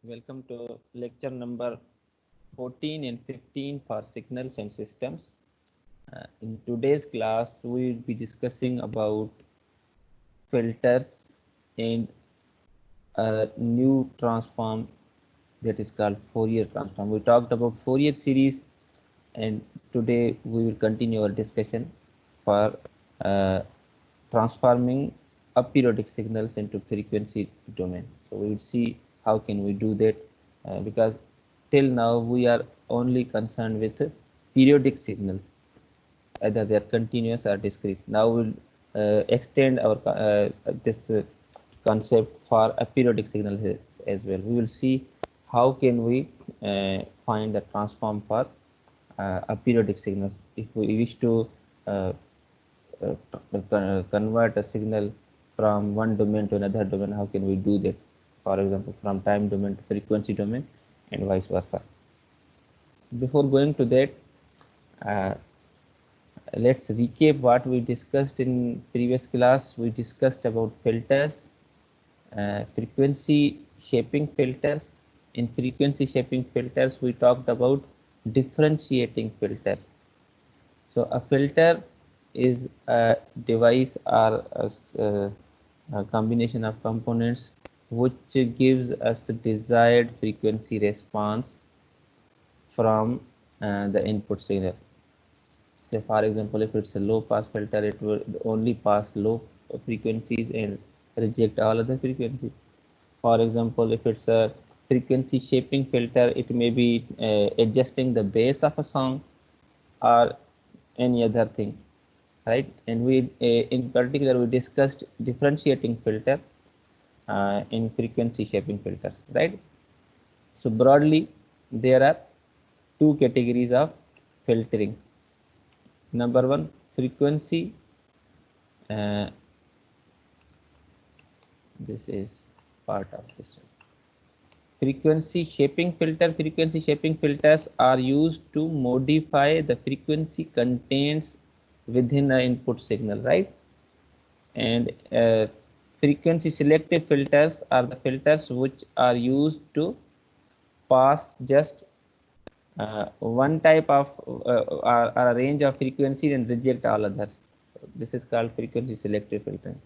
Welcome to lecture number 14 and 15 for signals and systems. In today's class, we will be discussing about filters and a new transform that is called Fourier transform. We talked about Fourier series, and today we will continue our discussion for transforming aperiodic signals into frequency domain. So we will see how can we do that because till now we are only concerned with periodic signals, either they are continuous or discrete. Now we'll extend our this concept for aperiodic signals as well. We will see how can we find a transform for aperiodic signals if we wish to convert a signal from one domain to another domain. How can we do that? For example, from time domain to frequency domain and vice versa. Before going to that, let's recap what we discussed in previous class. We discussed about filters, frequency shaping filters. In frequency shaping filters, we talked about differentiating filters. So a filter is a device or a combination of components which gives us desired frequency response from the input signal. Say for example, if it's a low pass filter, it will only pass low frequencies and reject all other frequencies. For example, if it's a frequency shaping filter, it may be adjusting the bass of a song or any other thing, right? And we in particular we discussed differentiating filter in frequency shaping filters, right? So broadly there are two categories of filtering. Number one, frequency, this is part of this one. Frequency shaping filter. Frequency shaping filters are used to modify the frequency contains within an input signal, right? And frequency selective filters are the filters which are used to pass just one type of or a range of frequency and reject all others. This is called frequency selective filtering.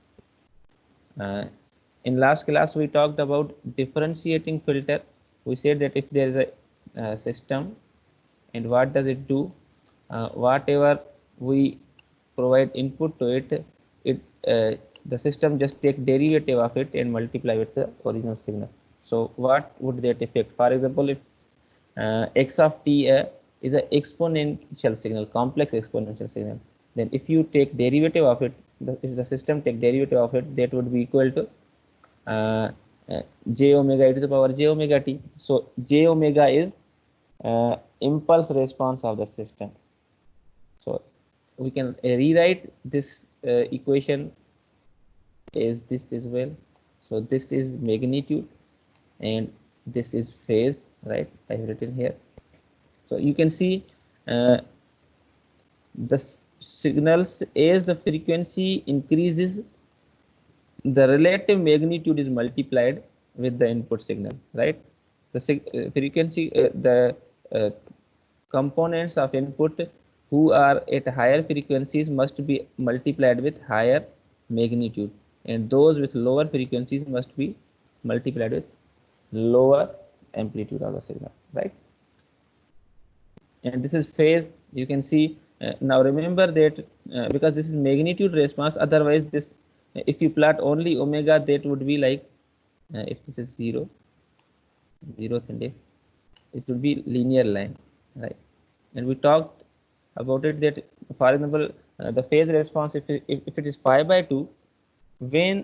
In last class we talked about differentiating filter. We said that if there is a system and what does it do, whatever we provide input to it, the system just take derivative of it and multiply with the original signal. So what would that effect? For example, if x of t is an exponential signal, complex exponential signal, then if you take derivative of it, if the system take derivative of it, that would be equal to j omega e to the power j omega t. So j omega is impulse response of the system. So we can rewrite this equation as this as well. So this is magnitude and this is phase, right? I have written here. So you can see the signals as the frequency increases, the relative magnitude is multiplied with the input signal, right? The frequency, the components of input who are at higher frequencies must be multiplied with higher magnitude, and those with lower frequencies must be multiplied with lower amplitude of the signal, right? And this is phase. You can see now remember that because this is magnitude response, otherwise this if you plot only omega, that would be like if this is 0 index, it would be linear line, right? And we talked about it that for example the phase response, if it is pi by 2, when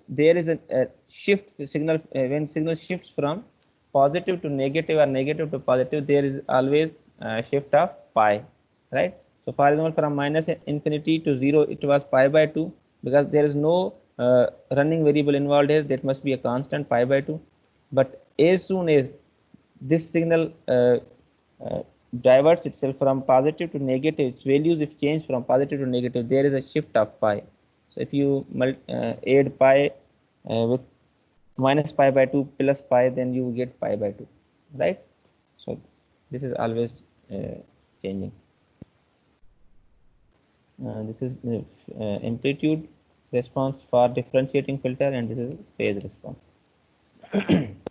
there is a shift signal, when signal shifts from positive to negative or negative to positive, there is always a shift of pi, right? So for example, from minus infinity to 0, it was pi by 2, because there is no running variable involved here, that must be a constant pi by 2. But as soon as this signal diverts itself from positive to negative, its values if changed from positive to negative, there is a shift of pi. So if you add pi with minus pi by 2 plus pi, then you get pi by 2, right? So this is always changing. This is amplitude response for differentiating filter, and this is phase response.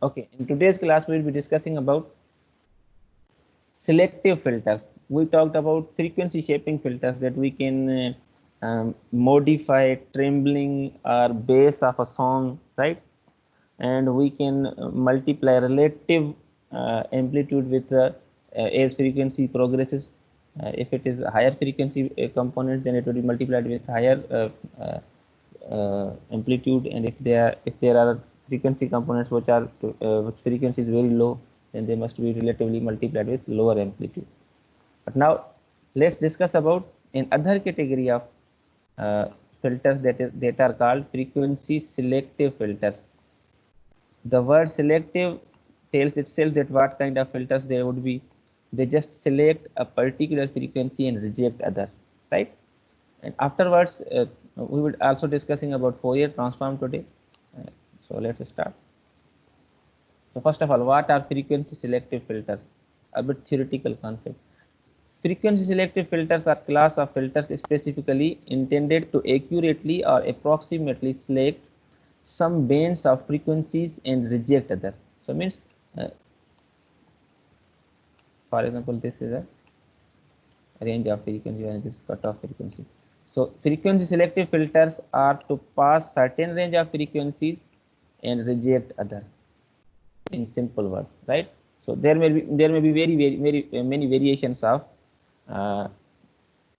Okay, in today's class we will be discussing about selective filters. We talked about frequency shaping filters, that we can modify trembling or bass of a song, right? And we can multiply relative amplitude with as frequency progresses. If it is a higher frequency component, then it will be multiplied with higher amplitude, and if there are frequency components which frequency is very low, then they must be relatively multiplied with lower amplitude. But now let's discuss about another category of filters, that are called frequency selective filters. The word selective tells itself that what kind of filters there would be. They just select a particular frequency and reject others, right? And afterwards we will also discussing about Fourier transform today. So let's start. So first of all, what are frequency selective filters? A bit theoretical concept. Frequency selective filters are class of filters specifically intended to accurately or approximately select some bands of frequencies and reject others. So means for example, this is a range of frequency and this is cutoff frequency. So frequency selective filters are to pass certain range of frequencies and reject others, in simple words, right? So there may be very many variations of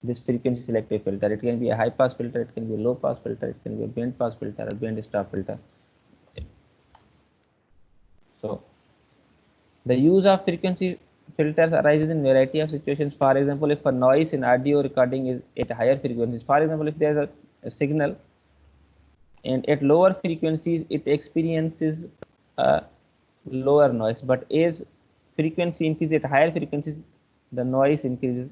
this frequency selective filter. It can be a high pass filter, it can be a low pass filter, it can be a band pass filter, a band stop filter. So the use of frequency filters arises in variety of situations. For example, if a noise in audio recording is at higher frequencies, for example, if there is a signal and at lower frequencies it experiences a lower noise, but as frequency increases at higher frequencies, the noise increases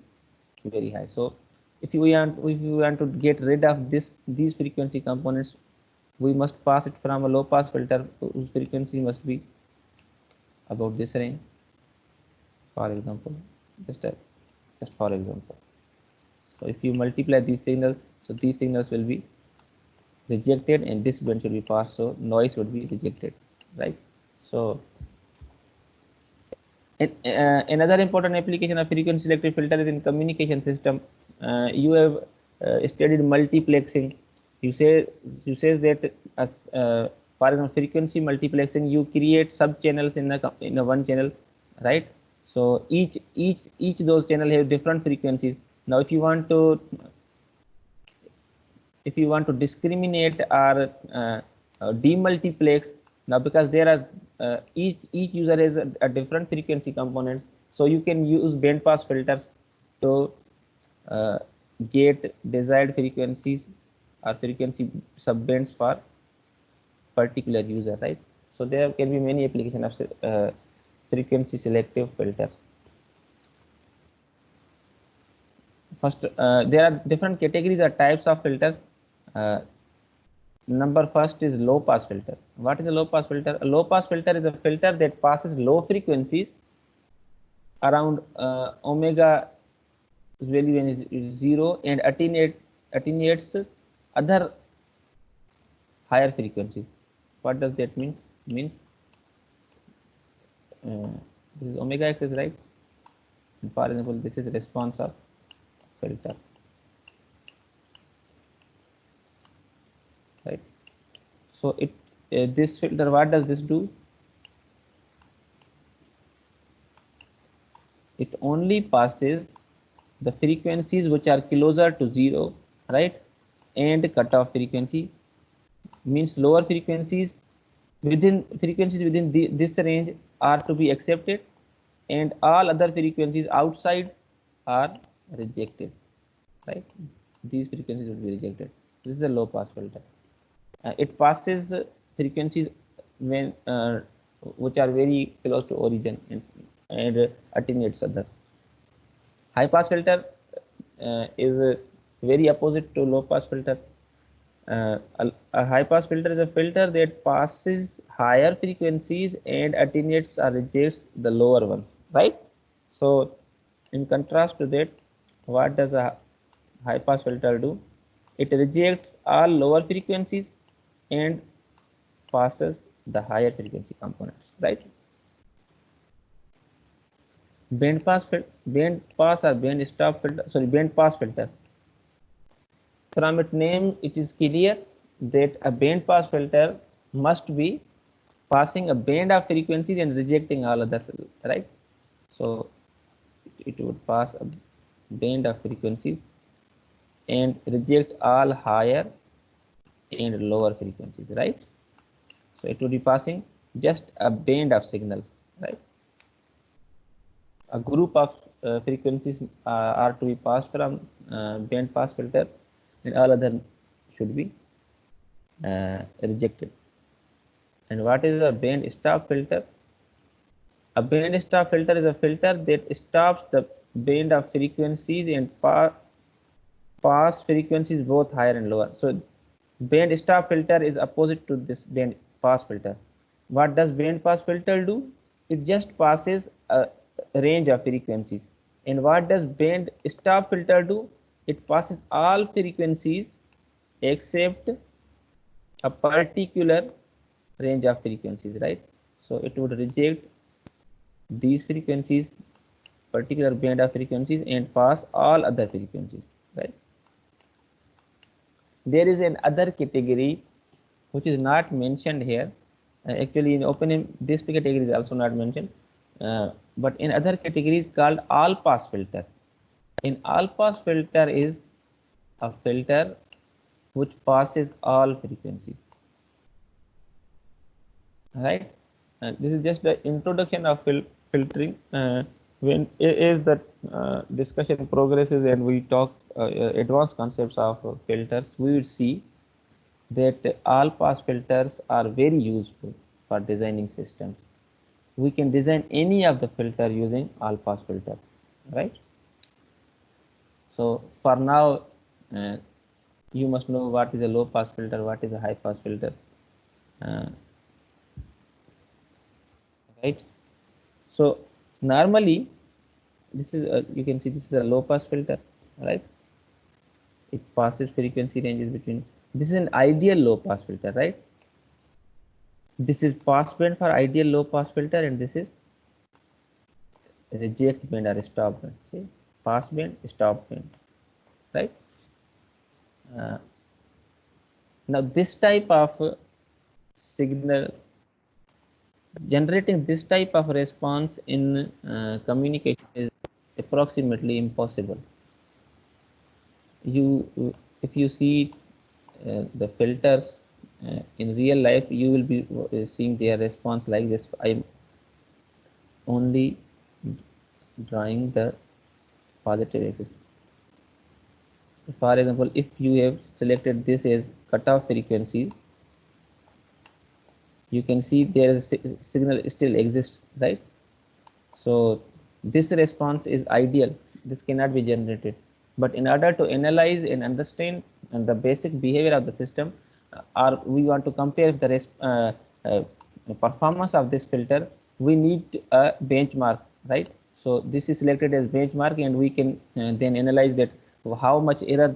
very high. So if you want to get rid of these frequency components, we must pass it from a low pass filter whose frequency must be about this range. For example, just for example, so if you multiply these signals, so these signals will be rejected and this band should be passed, so noise would be rejected, right? So another important application of frequency selective filter is in communication system. You have studied multiplexing. You says that as for example, frequency multiplexing, you create sub channels in a one channel, right? So each those channel have different frequencies. Now if you want to discriminate or demultiplex, now because there are each user has a different frequency component, so you can use band pass filters to get desired frequencies or frequency subbands for particular user, right? So there can be many applications of frequency selective filters. First, there are different categories or types of filters. Number first is low pass filter. What is a low pass filter? A low pass filter is a filter that passes low frequencies around omega value is 0 and attenuates other higher frequencies. What does that mean? Means this is omega x is right. And for example, this is response of filter, right? So this filter, what does this do? It only passes the frequencies which are closer to 0, right? And cutoff frequency means lower frequencies within this range are to be accepted, and all other frequencies outside are rejected, right? These frequencies will be rejected. This is a low pass filter. It passes frequencies when which are very close to origin and attenuates others. High pass filter is very opposite to low pass filter. A high pass filter is a filter that passes higher frequencies and attenuates or rejects the lower ones, right? So in contrast to that, what does a high pass filter do? It rejects all lower frequencies and passes the higher frequency components, right? Band pass or band stop filter, sorry, band pass filter. From its name, it is clear that a band pass filter must be passing a band of frequencies and rejecting all others, right? So it would pass a band of frequencies and reject all higher and lower frequencies, right? So it would be passing just a band of signals, right? A group of frequencies are to be passed from band pass filter, and all other should be rejected. And what is a band stop filter? A band stop filter is a filter that stops the band of frequencies and pass frequencies both higher and lower. So band stop filter is opposite to this band pass filter. What does band pass filter do? It just passes a range of frequencies. And what does band stop filter do? It passes all frequencies except a particular range of frequencies, right? So it would reject these frequencies, particular band of frequencies, and pass all other frequencies, right? There is an other category which is not mentioned here. Actually, in open this category is also not mentioned, but in other categories called all pass filter. In all pass filter is a filter which passes all frequencies, right? This is just the introduction of filtering. When as the discussion progresses and we talk advanced concepts of filters, we will see that all pass filters are very useful for designing systems. We can design any of the filter using all pass filter, right? So for now, you must know what is a low pass filter, what is a high pass filter, uh, right? So normally, this is you can see this is a low pass filter, right? It passes frequency ranges between. This is an ideal low pass filter, right? This is pass band for ideal low pass filter, and this is reject band or stop band. See, pass band, stop band, right? Uh, Now this type of signal, generating this type of response in communication is approximately impossible. If you see the filters in real life, you will be seeing their response like this. I'm only drawing the positive axis. For example, if you have selected this as cutoff frequency, you can see there is a signal still exists, right? So this response is ideal. This cannot be generated. But in order to analyze and understand the basic behavior of the system, or we want to compare the uh, performance of this filter, we need a benchmark, right? So this is selected as benchmark, and we can then analyze that how much error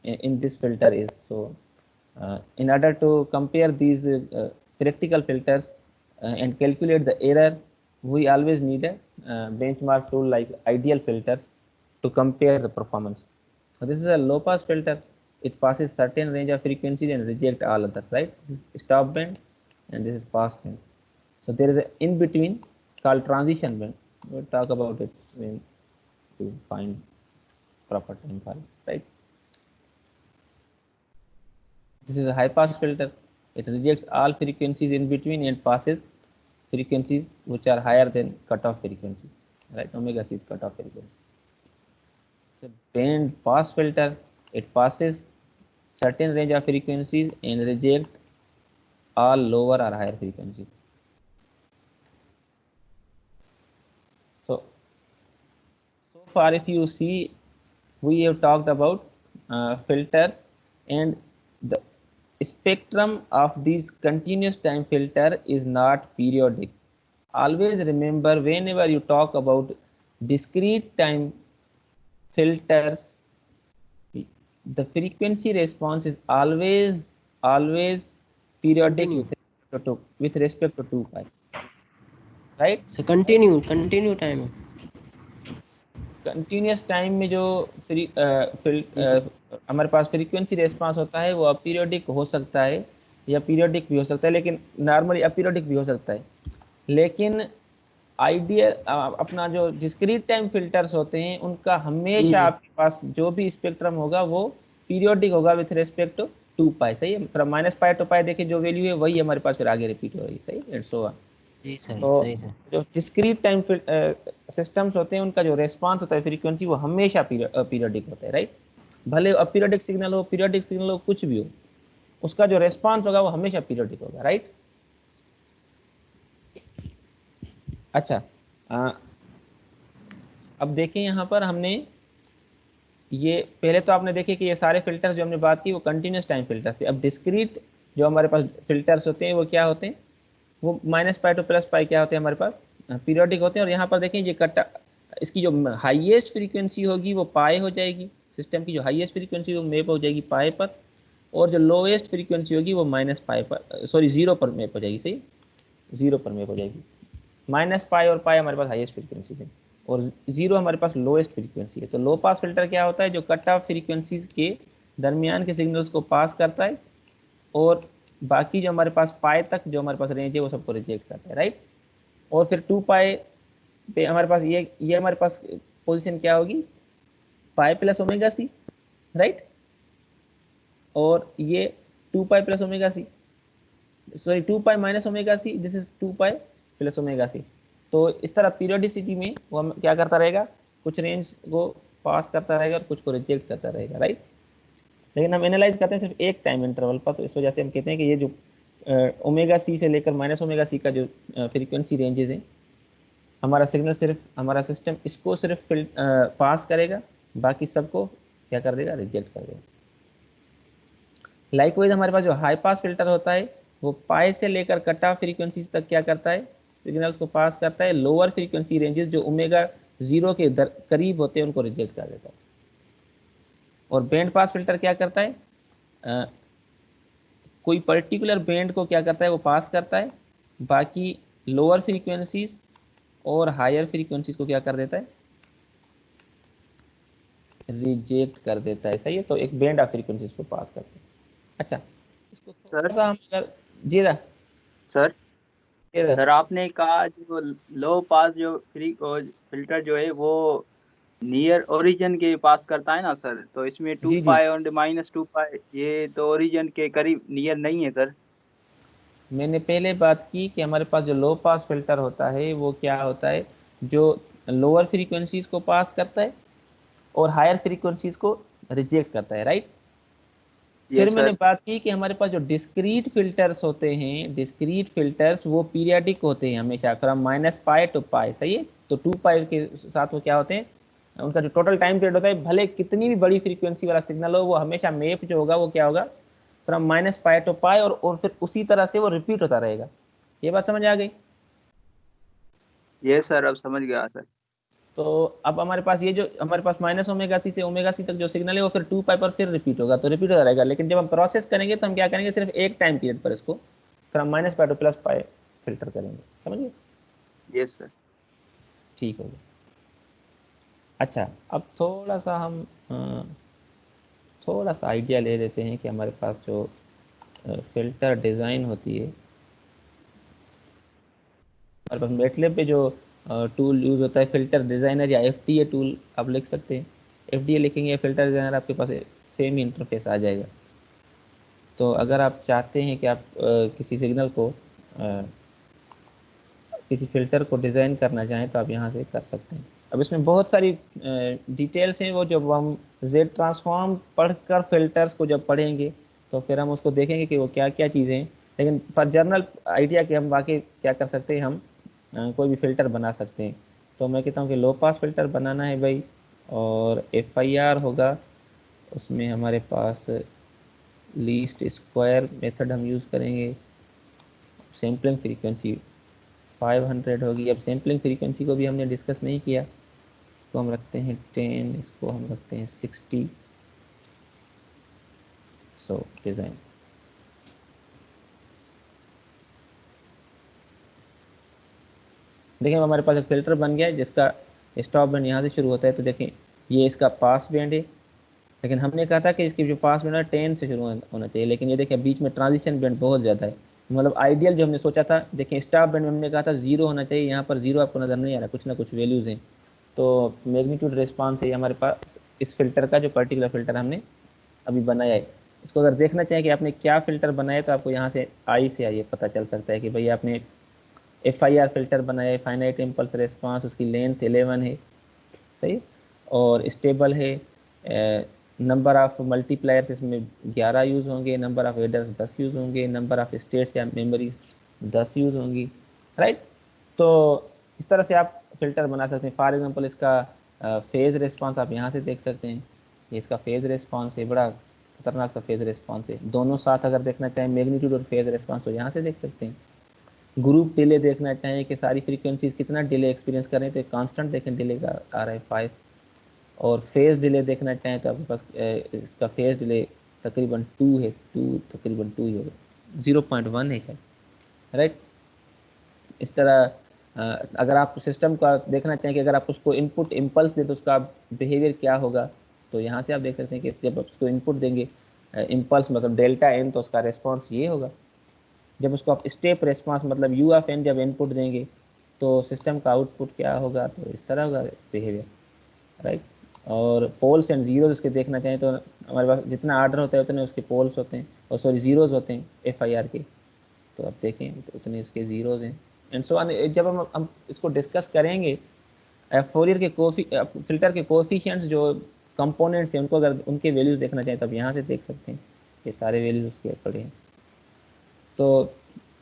in this filter is. So in order to compare these practical filters and calculate the error, we always need a benchmark tool like ideal filters to compare the performance. So this is a low pass filter. It passes certain range of frequencies and reject all others, right? This is stop band and this is pass band. So there is an in between called transition band. We'll talk about it when we find proper time for it, right? This is a high pass filter. It rejects all frequencies in between and passes frequencies which are higher than cutoff frequency. Right? Omega C is cutoff frequency. It's a band pass filter. It passes certain range of frequencies and reject all lower or higher frequencies. So far, if you see, we have talked about filters and the spectrum of these continuous time filter is not periodic. Always remember, whenever you talk about discrete time filters, the frequency response is always periodic with respect to 2 pi, right? So continue time है. Continuous time में जो हमारे पास frequency response होता है वो aperiodic हो सकता है या पीरियोडिक भी हो सकता है, लेकिन नॉर्मली अपीरियोडिक भी हो सकता है। लेकिन आइडियल अपना जो डिस्क्रीट टाइम फिल्टर्स होते हैं उनका हमेशा आपके पास जो भी स्पेक्ट्रम होगा वो पीरियोडिक होगा विथ रेस्पेक्ट टू 2 पाई। सही है, फ्रॉम -पाई टू पाई देखिए जो वैल्यू है वही हमारे पास फिर आगे रिपीट हो रही है। सही एंड सो ऑन। जी सर, तो सही सर। जो डिस्क्रीट टाइम सिस्टम्स होते हैं उनका जो रेस्पॉन्स होता है फ्रीक्वेंसी वो हमेशा पीरियोडिक होता है, राइट। भले अपीरियोडिक सिग्नल हो, पीरियोडिक सिग्नल हो, कुछ भी हो, उसका जो रेस्पॉन्स होगा वो हमेशा पीरियोडिक होगा, राइट। अच्छा, अब देखें यहाँ पर हमने ये पहले तो आपने देखे कि ये सारे फिल्टर्स जो हमने बात की वो कंटिन्यूस टाइम फिल्टर्स थे। अब डिस्क्रीट जो हमारे पास फिल्टर्स होते हैं वो क्या होते हैं, वो -पाई टू +पाई क्या होते हैं हमारे पास, पीरियोडिक होते हैं। और यहाँ पर देखें ये कट्टा, इसकी जो हाईएस्ट फ्रीक्वेंसी होगी वो पाई हो जाएगी, सिस्टम की जो हाईएस्ट फ्रीक्वेंसी वो मैप हो जाएगी पाई पर, और जो लोएस्ट फ्रीक्वेंसी होगी वो -पाई पर, सॉरी 0 पर मैप हो जाएगी। सही, 0 पर मैप हो जाएगी। -पाई और पाई हमारे पास हाईएस्ट फ्रीक्वेंसी है और 0 हमारे पास लोएस्ट फ्रीक्वेंसी है। तो लो पास फिल्टर क्या होता है, जो कट ऑफ फ्रीक्वेंसीज के दरमियान के सिग्नल्स को पास करता है और बाकी जो हमारे पास पाई तक जो हमारे पास रेंज है वो सबको रिजेक्ट करता है, राइट। और फिर 2 पाई पे हमारे पास ये हमारे पास पोजीशन क्या होगी, pi plus omega c, right. और ये 2 pi plus omega c, sorry 2 pi minus omega c, this is 2 pi plus omega c. तो इस तरह पीरियोडिसिटी में वो क्या करता रहेगा, कुछ रेंज को पास करता रहेगा और कुछ को रिजेक्ट करता रहेगा, राइट। लेकिन हम एनालाइज करते हैं सिर्फ एक टाइम इंटरवल पर, तो इस वजह से हम कहते हैं कि ये जो ओमेगा सी से लेकर माइनस ओमेगा सी का जो फ्रीक्वेंसी रेंजेस हैं, हमारा सिग्नल सिर्फ, हमारा सिस्टम इसको सिर्फ पास करेगा, बाकी सबको क्या कर देगा, रिजेक्ट कर देगा। लाइकवाइज हमारे पास जो हाई पास फिल्टर होता है वो पाई से लेकर कट ऑफ फ्रीक्वेंसी तक क्या करता है, सिग्नल्स को पास करता है। लोअर फ्रीक्वेंसी रेंजेस जो ओमेगा 0 के करीब होते हैं उनको रिजेक्ट कर देता है। और बैंड पास फिल्टर क्या करता है, कोई पर्टिकुलर बैंड को क्या करता है, वो पास करता है, बाकी लोअर फ्रीक्वेंसीज और हायर फ्रीक्वेंसीज को क्या कर देता है, रिजेक्ट कर देता है। सही है, तो एक बैंड ऑफ फ्रीक्वेंसीज को पास करता है। अच्छा, इसको थोड़ा सा हम अगर जी सर आपने कहा जो लो पास जो फिल्टर जो है वो नियर ओरिजिन के पास करता है ना सर, तो इसमें 2 जी पाई और -2 पाई ये तो ओरिजिन के करीब नियर नहीं है सर। मैंने पहले बात की कि हमारे पास जो लो पास फिल्टर होता है वो क्या होता है, जो लोअर फ्रीक्वेंसीज को पास करता है और हायर फ्रीक्वेंसीज को रिजेक्ट करता है, राइट। फिर मैंने बात की कि हमारे पास जो डिस्क्रीट फिल्टर्स होते हैं, डिस्क्रीट फिल्टर्स वो पीरियडिक होते हैं हमेशा, फ्रॉम -पाई टू पाई। सही है, तो 2 पाई के साथ वो क्या होते हैं, उनका जो टोटल टाइम पीरियड होता है, भले कितनी भी बड़ी फ्रीक्वेंसी वाला सिग्नल हो, वो हमेशा मैप जो होगा वो क्या होगा, फ्रॉम -पाई टू पाई, और फिर उसी तरह से वो रिपीट होता रहेगा। ये बात समझ आ गई? ये सर अब समझ गया सर। तो अब हमारे पास ये जो हमारे पास -ओमेगा सी से ओमेगा सी तक जो सिग्नल है वो फिर 2 पाई पर फिर रिपीट होगा, तो रिपीट होता रहेगा। लेकिन जब हम प्रोसेस करेंगे तो हम क्या करेंगे, सिर्फ एक टाइम पीरियड पर इसको from -pi to +pi filter करेंगे। समझिए? Yes sir. ठीक हो गया। अच्छा, अब थोड़ा सा हम थोड़ा सा आइडिया ले लेते हैं कि हमारे पास जो फिल्टर डिज़ाइन होती है, हमारे पास मैटलैब पे जो टूल यूज़ होता है फिल्टर डिज़ाइनर या FDA टूल आप लिख सकते हैं। FDA लिखेंगे, फिल्टर डिज़ाइनर, आपके पास सेम ही इंटरफेस आ जाएगा। तो अगर आप चाहते हैं कि आप किसी सिग्नल को किसी फ़िल्टर को डिज़ाइन करना चाहें तो आप यहाँ से कर सकते हैं। अब इसमें बहुत सारी डिटेल्स हैं, वो जब हम Z ट्रांसफॉर्म पढ़कर फ़िल्टर्स को जब पढ़ेंगे तो फिर हम उसको देखेंगे कि वो क्या क्या चीज़ें हैं। लेकिन फॉर जनरल आइडिया कि हम वाकई क्या कर सकते हैं, हम कोई भी फ़िल्टर बना सकते हैं। तो मैं कहता हूँ कि लो पास फ़िल्टर बनाना है भाई, और FIR होगा, उसमें हमारे पास लीस्ट स्क्वायर मेथड हम यूज़ करेंगे। सैम्पलिंग फ्रीक्वेंसी 500 होगी। अब सैम्पलिंग फ्रीक्वेंसी को भी हमने डिस्कस नहीं किया, इसको हम रखते हैं 10, इसको हम रखते हैं 60। सो डिज़ाइन देखें हमारे पास एक फ़िल्टर बन गया है जिसका स्टॉप बैंड यहाँ से शुरू होता है। तो देखें ये इसका पास बैंड है, लेकिन हमने कहा था कि इसकी जो पास बैंड है 10 से शुरू होना चाहिए, लेकिन ये देखें बीच में ट्रांजिशन बैंड बहुत ज़्यादा है। मतलब आइडियल जो हमने सोचा था, देखें स्टॉप बैंड में हमने कहा था 0 होना चाहिए, यहाँ पर 0 आपको नज़र नहीं आ रहा, कुछ ना कुछ वैल्यूज़ हैं। तो मैग्नीट्यूड रिस्पांस है हमारे पास इस फिल्टर का, जो पर्टिकुलर फिल्टर हमने अभी बनाया है। इसको अगर देखना चाहें कि आपने क्या फ़िल्टर बनाया, तो आपको यहाँ से आई से आइए पता चल सकता है कि भाई आपने FIR फिल्टर बनाया है, फाइनाइट इम्पल्स रिस्पांस, उसकी लेंथ 11 है, सही, और स्टेबल है। नंबर ऑफ मल्टीप्लायर्स इसमें 11 यूज़ होंगे, नंबर ऑफ एडर्स 10 यूज़ होंगे, नंबर ऑफ स्टेट्स या मेमोरीज 10 यूज़ होंगी, राइट। तो इस तरह से आप फिल्टर बना सकते हैं। फॉर एग्जांपल इसका फेज़ रिस्पांस आप यहाँ से देख सकते हैं, ये इसका फेज़ रिस्पांस है, बड़ा खतरनाक सा फेज़ रिस्पांस है। दोनों साथ अगर देखना चाहें मैग्नीट्यूड और फेज़ रिस्पांस, तो यहाँ से देख सकते हैं। ग्रुप डिले देखना चाहें कि सारी फ्रीक्वेंसीज कितना डिले एक्सपीरियंस करें, तो एक कांस्टेंट देखें डिले का आ रहा है 5। और फेज़ डिले देखना चाहें तो आपके पास इसका फेज़ डिले तकरीबन 2 है, 2 तकरीबन 2 ही होगा, 0.1 है क्या, राइट। इस तरह अगर आप सिस्टम का देखना चाहें कि अगर आप उसको इनपुट इम्पल्स दें तो उसका बिहेवियर क्या होगा, तो यहाँ से आप देख सकते हैं कि जब आप उसको इनपुट देंगे इम्पल्स मतलब डेल्टा एन, तो उसका रेस्पॉन्स ये होगा। जब उसको आप स्टेप रेस्पॉन्स मतलब यू ऑफ एन जब इनपुट देंगे, तो सिस्टम का आउटपुट क्या होगा, तो इस तरह होगा बिहेवियर, राइट। और पोल्स एंड जीरोज इसके देखना चाहें तो हमारे पास जितना आर्डर होता है उतने उसके पोल्स होते हैं, और सॉरी जीरोज होते हैं FIR के। तो आप देखें तो उतने इसके जीरोज हैं एंड सो ऑन। जब हम इसको डिस्कस करेंगे फोरियर के फिल्टर के कोफिशिएंट्स जो कंपोनेंट्स हैं, उनको अगर उनके वैल्यूज देखना चाहें तो आप यहाँ से देख सकते हैं, ये सारे वैल्यूज उसके पड़े हैं। तो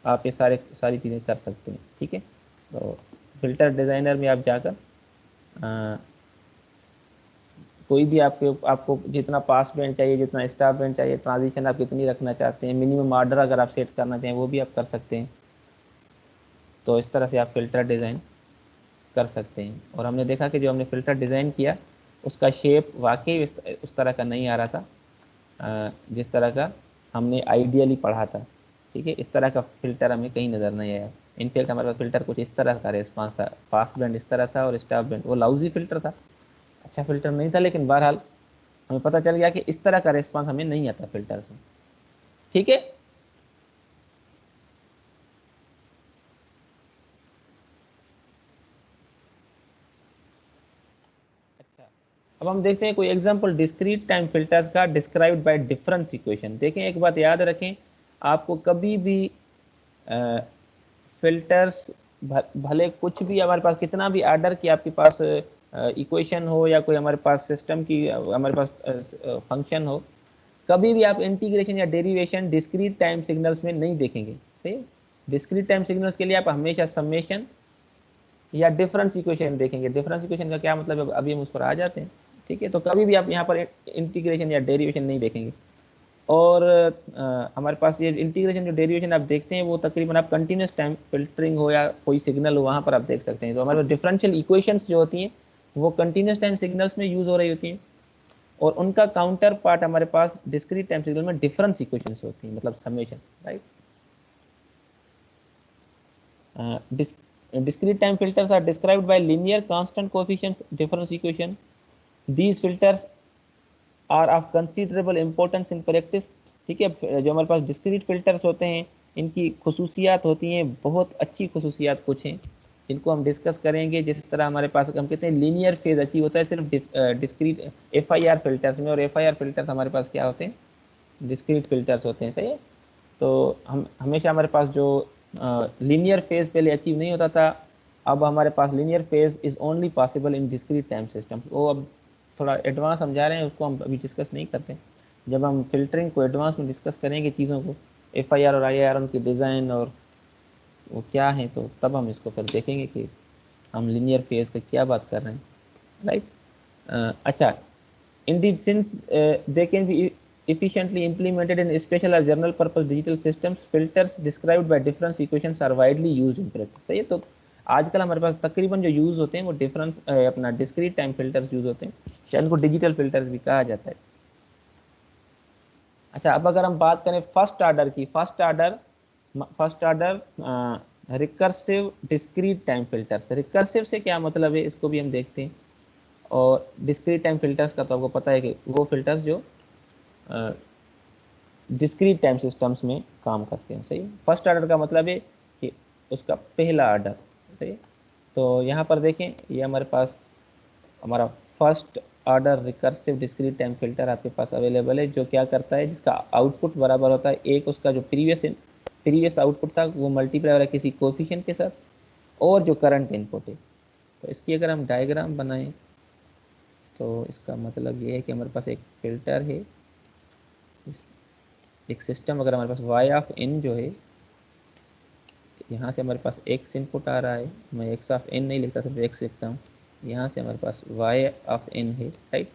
आप ये सारी चीज़ें कर सकते हैं, ठीक है। तो फिल्टर डिज़ाइनर में आप जाकर कोई भी आपको जितना पास बैंड चाहिए, जितना स्टॉप बैंड चाहिए, ट्रांजिशन आप कितनी रखना चाहते हैं, मिनिमम ऑर्डर अगर आप सेट करना चाहें वो भी आप कर सकते हैं। तो इस तरह से आप फिल्टर डिज़ाइन कर सकते हैं। और हमने देखा कि जो हमने फ़िल्टर डिज़ाइन किया उसका शेप वाकई उस तरह का नहीं आ रहा था जिस तरह का हमने आइडियली पढ़ा था, ठीक है। इस तरह का फ़िल्टर हमें कहीं नज़र नहीं आया। इनफैक्ट हमारे पास फ़िल्टर कुछ इस तरह का रिस्पांस था, पास बैंड इस तरह था और स्टॉप बैंड वो लाउजी फ़िल्टर था, अच्छा फ़िल्टर नहीं था, लेकिन बहरहाल हमें पता चल गया कि इस तरह का रिस्पांस हमें नहीं आता फ़िल्टर से, ठीक है। अच्छा, अब हम देखते हैं कोई एग्जांपल डिस्क्रीट टाइम फिल्टर्स का डिस्क्राइब्ड बाय डिफरेंस इक्वेशन। देखें एक बात याद रखें, आपको कभी भी फिल्टर्स भले कुछ भी हमारे पास कितना भी आर्डर की आपके पास इक्वेशन हो या कोई हमारे पास सिस्टम की हमारे पास फंक्शन हो, कभी भी आप इंटीग्रेशन या डेरिवेशन डिस्क्रीट टाइम सिग्नल्स में नहीं देखेंगे, सही। डिस्क्रीट टाइम सिग्नल्स के लिए आप हमेशा समेशन या डिफरेंस इक्वेशन देखेंगे। डिफरेंस इक्वेशन का क्या मतलब है, अभी हम उस पर आ जाते हैं, ठीक है। तो कभी भी आप यहाँ पर इंटीग्रेशन या डेरिवेशन नहीं देखेंगे। और हमारे पास ये इंटीग्रेशन जो डेरिवेशन आप देखते हैं वो तकरीबन आप कंटिन्यूस टाइम फिल्टरिंग हो या कोई सिग्नल हो वहाँ पर आप देख सकते हैं। तो हमारे पास डिफरेंशियल इक्वेशंस जो होती हैं वो कंटिन्यूस टाइम सिग्नल्स में यूज़ हो रही होती हैं, और उनका काउंटर पार्ट हमारे पास डिस्क्रीट टाइम सिग्नल में डिफरेंस इक्वेशंस होती हैं, मतलब summation, right. Discrete time filters are described by linear constant coefficients difference equation. These filters are of considerable importance in practice, ठीक है। जो हमारे पास डिस्क्रीट फिल्टर्स होते हैं इनकी खसूसियात होती हैं, बहुत अच्छी खसूसियात कुछ हैं जिनको हम डिस्कस करेंगे। जिस तरह हमारे पास हम कहते हैं लीनियर फेज अचीव होता है सिर्फ डिस्क्रीट FIR फिल्टर्स में, और FIR फिल्टर्स हमारे पास क्या होते हैं, डिस्क्रीट फिल्टर्स होते हैं, सही है। तो हम हमेशा हमारे पास जो लीनियर फेज पहले अचीव नहीं होता था, अब हमारे पास linear phase is only possible in discrete time system. वो अब थोड़ा एडवांस समझा रहे हैं, उसको हम अभी डिस्कस नहीं करते। जब हम फिल्टरिंग को एडवांस में डिस्कस करेंगे चीज़ों को, FIR और IIR उनकी डिज़ाइन और वो क्या है, तो तब हम इसको फिर देखेंगे कि हम लीनियर फेज का क्या बात कर रहे हैं, राइट। अच्छा, indeed since they can be efficiently implemented in special or general purpose digital systems. Filters described by difference equations are widely used in practice. सही है, तो आजकल हमारे पास तकरीबन जो यूज होते हैं वो डिफरेंस अपना डिस्क्रीट टाइम फिल्टर्स यूज होते हैं, या इनको डिजिटल फिल्टर्स भी कहा जाता है। अच्छा, अब अगर हम बात करें फर्स्ट ऑर्डर की, first order recursive discrete time filters. Recursive से क्या मतलब है, इसको भी हम देखते हैं। और डिस्क्रीट टाइम फिल्टर्स का तो आपको पता है कि वो फिल्टर्स जो डिस्क्रीट टाइम सिस्टम्स में काम करते हैं। सही, फर्स्ट ऑर्डर का मतलब है कि उसका पहला ऑर्डर। सही, तो यहाँ पर देखें, ये हमारे पास हमारा first order recursive discrete time filter आपके पास अवेलेबल है, जो क्या करता है, जिसका आउटपुट बराबर होता है एक उसका जो प्रीवियस आउटपुट था वो मल्टीप्लाई हो रहा है किसी कोफिशिएंट के साथ, और जो करंट इनपुट है। तो इसकी अगर हम डायग्राम बनाएं तो इसका मतलब ये है कि हमारे पास एक फिल्टर है, एक सिस्टम, अगर हमारे पास y ऑफ n जो है, यहाँ से हमारे पास x इनपुट आ रहा है, मैं x ऑफ n नहीं लिखता, सिर्फ x लिखता हूँ। यहाँ से हमारे पास y ऑफ n है, राइट।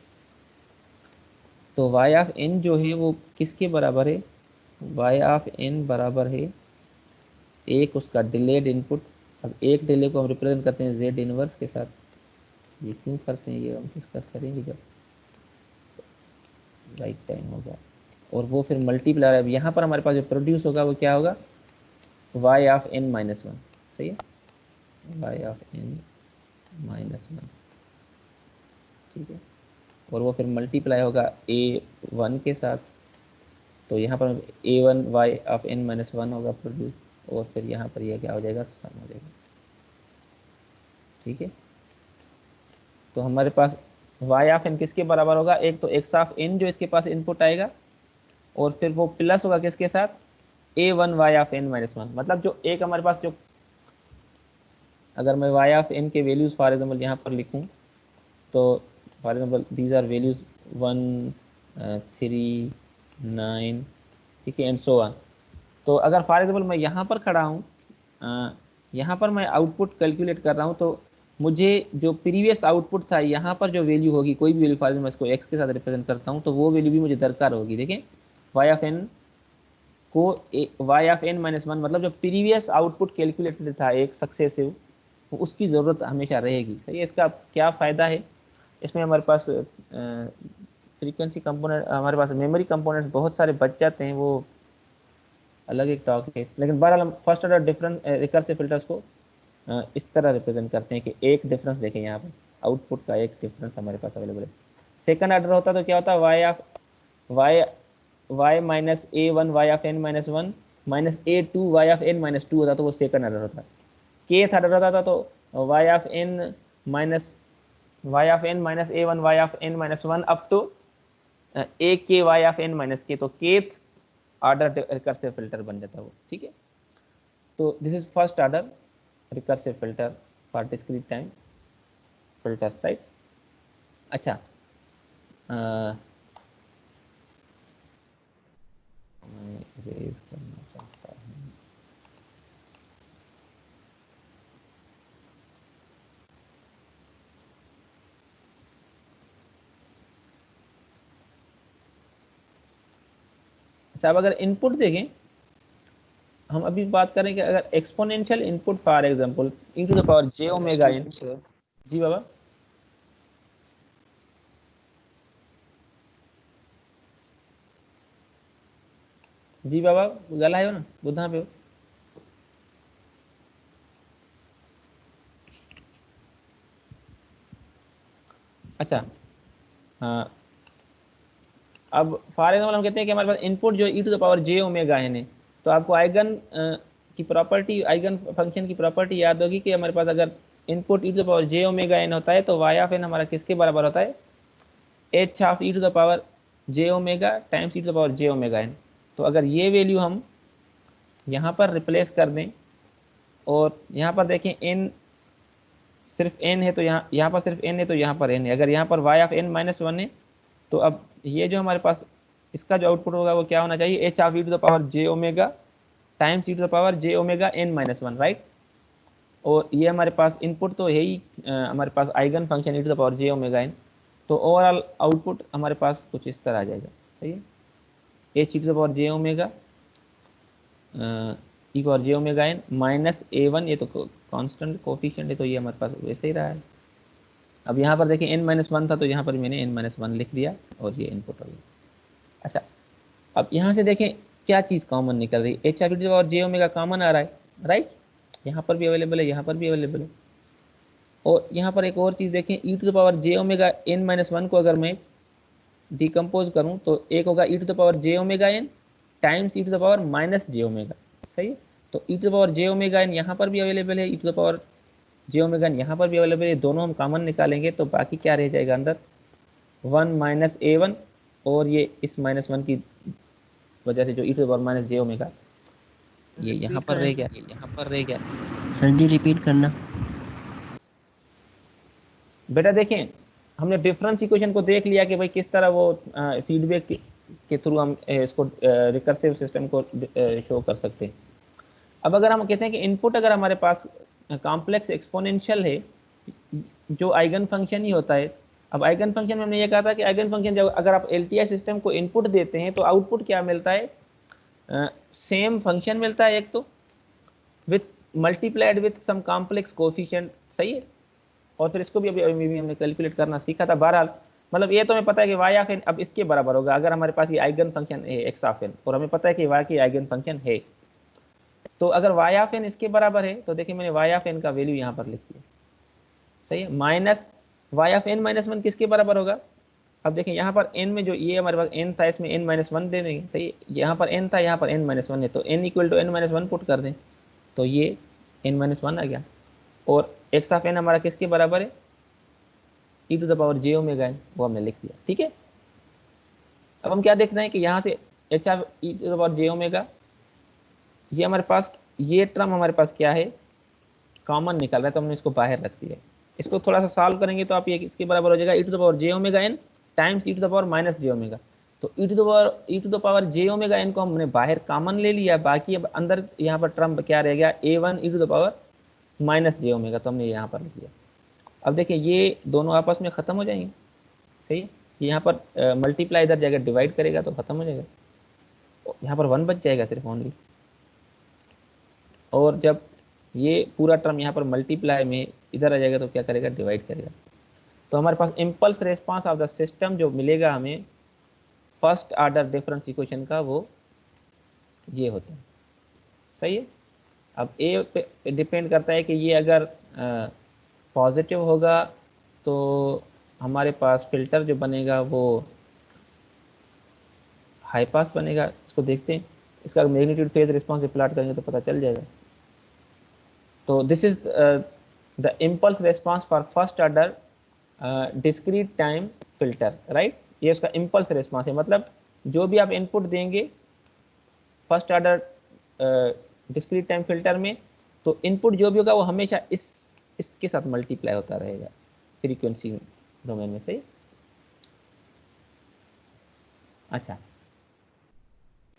तो y ऑफ n जो है वो किसके बराबर है, y ऑफ n बराबर है एक उसका डिलेड इनपुट। अब एक डिले को हम रिप्रेजेंट करते हैं z इनवर्स के साथ। ये क्यों करते हैं, ये हम डिस्कस करेंगे जब राइट टाइम होगा। और वो फिर मल्टीप्लाई, अब यहाँ पर हमारे पास जो प्रोड्यूस होगा वो क्या होगा, y of n minus one. सही है, y of n minus one, ठीक है। और वो फिर मल्टीप्लाई होगा a1 के साथ, तो यहाँ पर a1 y of n minus one होगा प्रोड्यूस, और फिर यहाँ पर यह क्या हो जाएगा, सम हो जाएगा। ठीक है, तो हमारे पास y ऑफ n किसके बराबर होगा, एक तो x ऑफ n जो इसके पास इनपुट आएगा, और फिर वो प्लस होगा किसके साथ, a1 y of n minus one. मतलब जो एक हमारे पास जो, अगर मैं y ऑफ n के वैल्यूज फॉर एग्जाम्पल यहाँ पर लिखूँ, तो for example these are values 1 3 9, ठीक है, एंड सो ऑन। तो अगर फॉर एग्जाम्पल मैं यहाँ पर खड़ा हूँ, यहाँ पर मैं आउटपुट कैलकुलेट कर रहा हूँ, तो मुझे जो प्रीवियस आउटपुट था यहाँ पर जो वैल्यू होगी, कोई भी वैल्यू, फॉर एग्जाम्पल मैं इसको x के साथ रिप्रेजेंट करता हूँ, तो वो वैल्यू भी मुझे दरकार होगी। देखें, y ऑफ n को y of n minus one, मतलब जो प्रीवियस आउटपुट कैलकुलेटेड था एक सक्सेसिव, उसकी ज़रूरत हमेशा रहेगी। सही है, इसका क्या फ़ायदा है, इसमें हमारे पास फ्रीक्वेंसी कंपोनेंट, हमारे पास मेमोरी कंपोनेंट बहुत सारे बच जाते हैं, वो अलग एक टॉक है। लेकिन बहरहाल हम first order difference recursive filters को इस तरह रिप्रेजेंट करते हैं कि एक डिफरेंस देखें, यहाँ पर आउटपुट का एक डिफरेंस हमारे पास अवेलेबल है। सेकंड ऑर्डर होता तो क्या होता, Y of Y minus A one Y of N minus one minus A two Y of N minus two होता, तो वो सेकंड ऑर्डर होता। केथ ऑर्डर होता था तो Y of N minus A one Y of N minus one up to A K Y of N minus के, तो kth order recursive filter बन जाता है वो। ठीक है, तो this is first order recursive filter for discrete time filters, right. अच्छा, मैं इरेज करना चाहता हूँ। अच्छा, अब अगर इनपुट देखें, हम अभी बात करें कि अगर exponential input for example e to the power j omega n। जी बाबा, जी बाबा, गला है ना, बुधा पे हो। अच्छा, हाँ, अब फॉर एग्जाम्पल हम कहते हैं कि हमारे पास इनपुट जो e to the power j omega n है, तो आपको आइगन की प्रॉपर्टी, आइगन फंक्शन की प्रॉपर्टी याद होगी कि हमारे पास अगर input e to the power j omega n होता है, तो y ऑफ n हमारा किसके बराबर होता है, h of e to the power j omega times e to the power j omega n। तो अगर ये वैल्यू हम यहाँ पर रिप्लेस कर दें, और यहाँ पर देखें n सिर्फ n है, तो यहाँ पर सिर्फ n है, तो यहाँ पर n है। अगर यहाँ पर y of n minus one है, तो अब ये जो हमारे पास इसका जो आउटपुट होगा वो क्या होना चाहिए, h of e to the power j omega times e to the power j omega n minus one, right. और ये हमारे पास इनपुट तो है ही, हमारे पास eigen function e to the power j omega n, तो ओवरऑल आउटपुट हमारे पास कुछ इस तरह आ जाएगा। सही है, h e to the power j omega e power j omega n minus a1, ये तो कांस्टेंट कोफिशिएंट है तो ये हमारे पास वैसे ही रहा है। अब यहाँ पर देखिए n-1 था तो यहाँ पर मैंने n-1 लिख दिया और ये इनपुट हो गया। अच्छा, अब यहाँ से देखें क्या चीज़ कॉमन निकल रही है, h e to the power j omega common आ रहा है, राइट, यहाँ पर भी अवेलेबल है, यहाँ पर भी अवेलेबल है। और यहाँ पर एक और चीज़ देखें, e to the power j omega n-1 को अगर मैं डिकम्पोज करूँ तो एक होगा e to the power j omega n times e to the power minus j omega, सही है। तो e to the power j omega n यहाँ पर भी अवेलेबल है, e to the power j omega n यहाँ पर भी अवेलेबल है, दोनों हम कॉमन निकालेंगे तो बाकी क्या रह जाएगा अंदर, 1 माइनस a1 और ये इस -1 की वजह से जो e to the power minus j omega ये यहाँ पर रह गया, ये यहाँ पर रह गया। सर जी रिपीट करना। बेटा देखें हमने डिफरेंस इक्वेशन को देख लिया कि भाई किस तरह वो फीडबैक के थ्रू हम इसको रिकर्सिव सिस्टम को शो कर सकते हैं। अब अगर हम कहते हैं कि इनपुट अगर हमारे पास कॉम्प्लेक्स एक्सपोनेंशियल है जो आइगन फंक्शन ही होता है। अब आइगन फंक्शन में हमने ये कहा था कि आइगन फंक्शन जब अगर आप एलटीआई सिस्टम को इनपुट देते हैं तो आउटपुट क्या मिलता है, सेम फंक्शन मिलता है एक तो with multiplied with some complex coefficient, सही है। और फिर इसको भी अभी हमने कैलकुलेट करना सीखा था। बहरहाल मतलब ये तो हमें पता है कि वाई ऑफ एन अब इसके बराबर होगा अगर हमारे पास ये आइगन फंक्शन है एक्स ऑफ एन, और हमें पता है कि वाई की आइगन फंक्शन है। तो अगर वाई ऑफ एन इसके बराबर है तो देखिए मैंने वाई ऑफ एन का वैल्यू यहाँ पर लिख दिया, सही है। Minus y of N minus 1 किसके बराबर होगा, अब देखें यहाँ पर n में जो ये हमारे पास n था इसमें n-1 दे देंगे, सही है। यहाँ पर n था, यहाँ पर n-1 है तो n equal to n-1 put कर दें तो ये n-1 आ गया। और x ऑफ n हमारा किसके बराबर है, e to the power j omega n, वो हमने लिख दिया, ठीक है। अब हम क्या देखते हैं कि यहाँ से h of e to the power j omega ये हमारे पास ये टर्म हमारे पास क्या है कॉमन निकल रहा है तो हमने इसको बाहर रख दिया। इसको थोड़ा सा सॉल्व करेंगे तो आप ये इसके बराबर हो जाएगा e to the power j omega n times e to the power minus j omega. तो e to the power j omega n को हमने बाहर कॉमन ले लिया, बाकी अब अंदर यहाँ पर टर्म क्या रह गया a1 e to the power minus j omega, तो हमने यहाँ पर लिख दिया। अब देखिए ये दोनों आपस में ख़त्म हो जाएंगे, सही है। यहाँ पर मल्टीप्लाई इधर जाएगा डिवाइड करेगा तो ख़त्म हो जाएगा, यहाँ पर 1 बच जाएगा सिर्फ ओनली। और जब ये पूरा टर्म यहाँ पर मल्टीप्लाई में इधर आ जाएगा तो क्या करेगा डिवाइड करेगा। तो हमारे पास impulse response of the system जो मिलेगा हमें फर्स्ट ऑर्डर डिफरेंस इक्वेशन का वो ये होता है, सही है। अब ए पे डिपेंड करता है कि ये अगर पॉजिटिव होगा तो हमारे पास फिल्टर जो बनेगा वो हाई पास बनेगा। इसको देखते हैं, इसका मैग्नीट्यूड फेज रिस्पॉन्स प्लॉट करेंगे तो पता चल जाएगा। तो this is the impulse response for first order discrete time filter, right. ये उसका इम्पल्स रिस्पॉन्स है, मतलब जो भी आप इनपुट देंगे first order discrete time filter में तो इनपुट जो भी होगा वो हमेशा इसके साथ मल्टीप्लाई होता रहेगा फ्रीक्वेंसी डोमेन में, सही। अच्छा,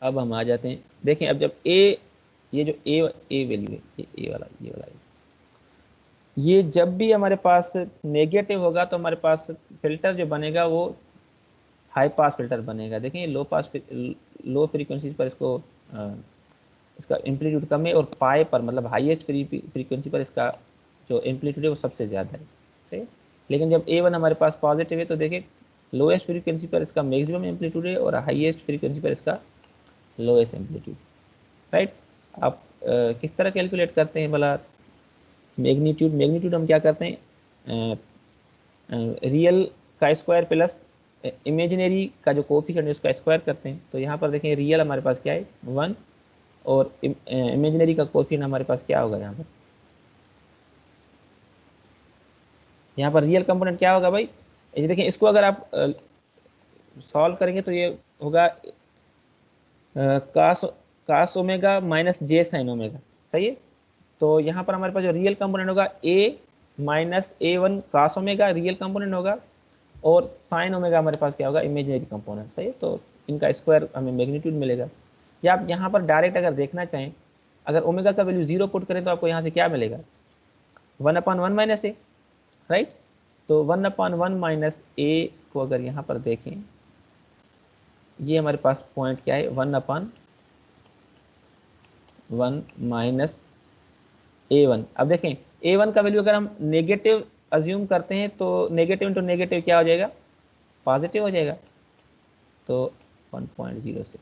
अब हम आ जाते हैं, देखें अब जब ये जो ए वैल्यू है ये वाला ये जब भी हमारे पास नेगेटिव होगा तो हमारे पास फिल्टर जो बनेगा वो हाई पास फिल्टर बनेगा। देखें लो फ्रीक्वेंसीज पर इसको इसका एम्पलीट्यूड कम है और पाए पर मतलब हाईएस्ट फ्रीक्वेंसी पर इसका जो एम्पलीट्यूड है वो सबसे ज़्यादा है, सही। लेकिन जब A1 हमारे पास पॉजिटिव है तो देखें लोएस्ट फ्रीक्वेंसी पर इसका मैक्सिमम एम्पलीट्यूड है और हाईएस्ट फ्रीक्वेंसी पर इसका लोएस्ट एम्पलीट्यूड, राइट। आप किस तरह कैलकुलेट करते हैं भला मैग्नीट्यूड हम क्या करते हैं रियल का स्क्वायर प्लस इमेजिनरी का जो कोफिशिएंट है उसका स्क्वायर करते हैं। तो यहाँ पर देखें रियल हमारे पास क्या है 1 और इमेजिनरी का कोफिशिएंट हमारे पास क्या होगा, यहाँ पर रियल कंपोनेंट क्या होगा भाई, ये देखें इसको अगर आप सॉल्व करेंगे तो ये होगा cos omega minus j sine omega, सही है। तो यहाँ पर हमारे पास जो रियल कंपोनेंट होगा a minus a1 cos omega real component होगा और साइन ओमेगा हमारे पास क्या होगा इमेजिनरी कंपोनेंट, सही है। तो इनका स्क्वायर हमें मैग्नीट्यूड मिलेगा। या आप यहाँ पर डायरेक्ट अगर देखना चाहें अगर ओमेगा का वैल्यू 0 पुट करें तो आपको यहाँ से क्या मिलेगा 1/1 माइनस ए, राइट। तो 1/1 माइनस ए को अगर यहाँ पर देखें ये हमारे पास पॉइंट क्या है 1/1 माइनस A1। अब देखें A1 का वैल्यू अगर हम नेगेटिव अज्यूम करते हैं तो नेगेटिव इंटू नेगेटिव क्या हो जाएगा, पॉजिटिव हो जाएगा, तो 1.06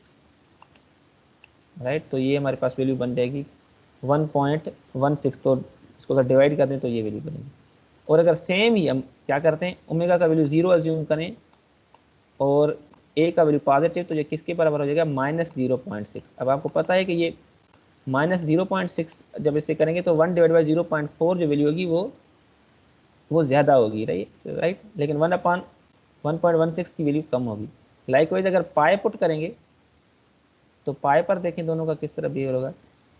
राइट। तो ये हमारे पास वैल्यू बन जाएगी 1.16। तो इसको अगर डिवाइड कर दें तो ये वैल्यू बनेगी। और अगर सेम ही हम क्या करते हैं, ओमेगा का वैल्यू 0 अज्यूम करें और ए का वैल्यू पॉजिटिव, तो ये किसके बराबर हो जाएगा, -0.6। अब आपको पता है कि ये -0.6 जब इसे करेंगे तो 1/0.4 जो वैल्यू होगी वो ज़्यादा होगी, राइट। लेकिन 1/1.16 की वैल्यू कम होगी। लाइकवाइज अगर पाई पुट करेंगे तो पाई पर देखें दोनों का किस तरह बिहेव होगा।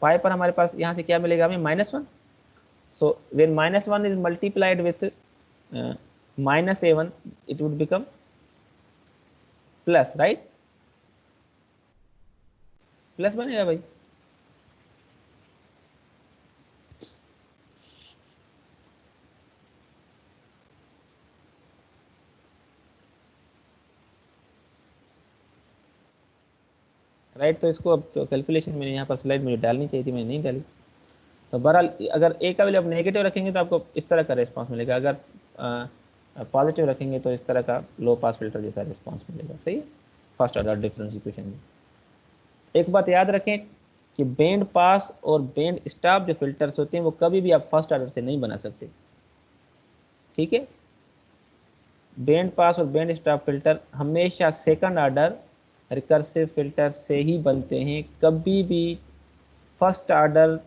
पाई पर हमारे पास यहाँ से क्या मिलेगा हमें, -1। So when -1 is multiplied with -A1 it would become plus, right, plus बनेगा भाई। राइट। तो इसको अब कैलकुलेशन मैंने यहाँ पर स्लाइड में डालनी चाहिए थी, मैंने नहीं डाली। तो बहरहाल अगर ए का वैल्यू आप नेगेटिव रखेंगे तो आपको इस तरह का रिस्पांस मिलेगा, अगर पॉजिटिव रखेंगे तो इस तरह का लो पास फिल्टर जैसा रिस्पांस मिलेगा, सही है। फर्स्ट ऑर्डर डिफरेंस इक्वेशन में एक बात याद रखें कि बैंड पास और बैंड स्टॉप जो फिल्टर्स होते हैं वो कभी भी आप फर्स्ट ऑर्डर से नहीं बना सकते, ठीक है। बैंड पास और बैंड स्टॉप फिल्टर हमेशा सेकंड ऑर्डर रिकर्सिव फिल्टर से ही बनते हैं। कभी भी फर्स्ट ऑर्डर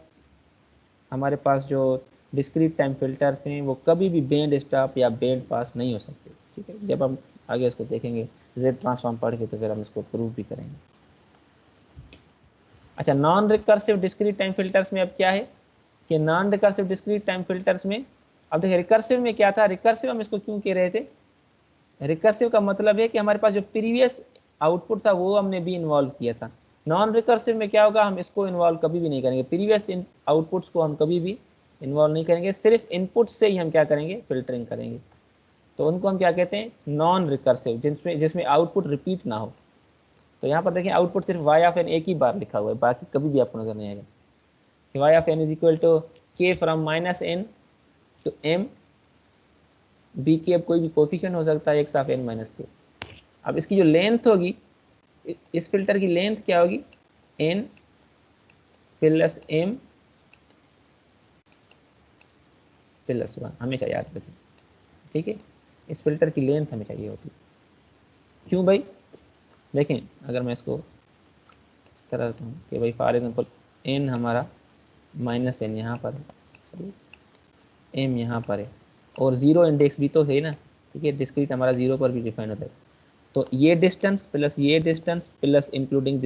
हमारे पास जो डिस्क्रीट टाइम फिल्टर्स हैं वो कभी भी बैंड स्टॉप या बैंड पास नहीं हो सकते, ठीक है। जब हम आगे इसको देखेंगे जेड ट्रांसफॉर्म पढ़ के तो फिर हम इसको प्रूव भी करेंगे। अच्छा, non recursive discrete time filters में अब क्या है कि non recursive discrete time filters में, अब देखिए रिकर्सिव में क्या था, रिकर्सिव हम इसको क्यों कह रहे थे, रिकर्सिव का मतलब है कि हमारे पास जो प्रीवियस आउटपुट था वो हमने भी इन्वॉल्व किया था। नॉन रिकर्सिव में क्या होगा, हम इसको इन्वॉल्व कभी भी नहीं करेंगे, प्रीवियस आउटपुट्स को हम कभी भी इन्वॉल्व नहीं करेंगे, सिर्फ इनपुट से ही हम क्या करेंगे, फिल्टरिंग करेंगे। तो उनको हम क्या कहते हैं, नॉन रिकर्सिव, जिसमें आउटपुट रिपीट ना हो। तो यहाँ पर देखिए आउटपुट सिर्फ y ऑफ n एक ही बार लिखा हुआ है, बाकी कभी भी आपको नजर नहीं आएगा। y of n is equal to k from -n to m, b की अब कोई भी कोफिशिएंट हो सकता है x of n minus k। अब इसकी जो लेंथ होगी, इस फिल्टर की लेंथ क्या होगी, n प्लस m प्लस 1, हमेशा याद रखें, ठीक है। इस फिल्टर की लेंथ हमें चाहिए होती है। क्यों भाई, देखें अगर मैं इसको इस तरह रखता हूँ कि भाई फॉर एग्जाम्पल n हमारा -n यहाँ पर है, सही, m यहाँ पर है और 0 इंडेक्स भी तो है ना, ठीक है। डिस्क्रीट हमारा 0 पर भी डिफाइन होता है। तो ये distance plus including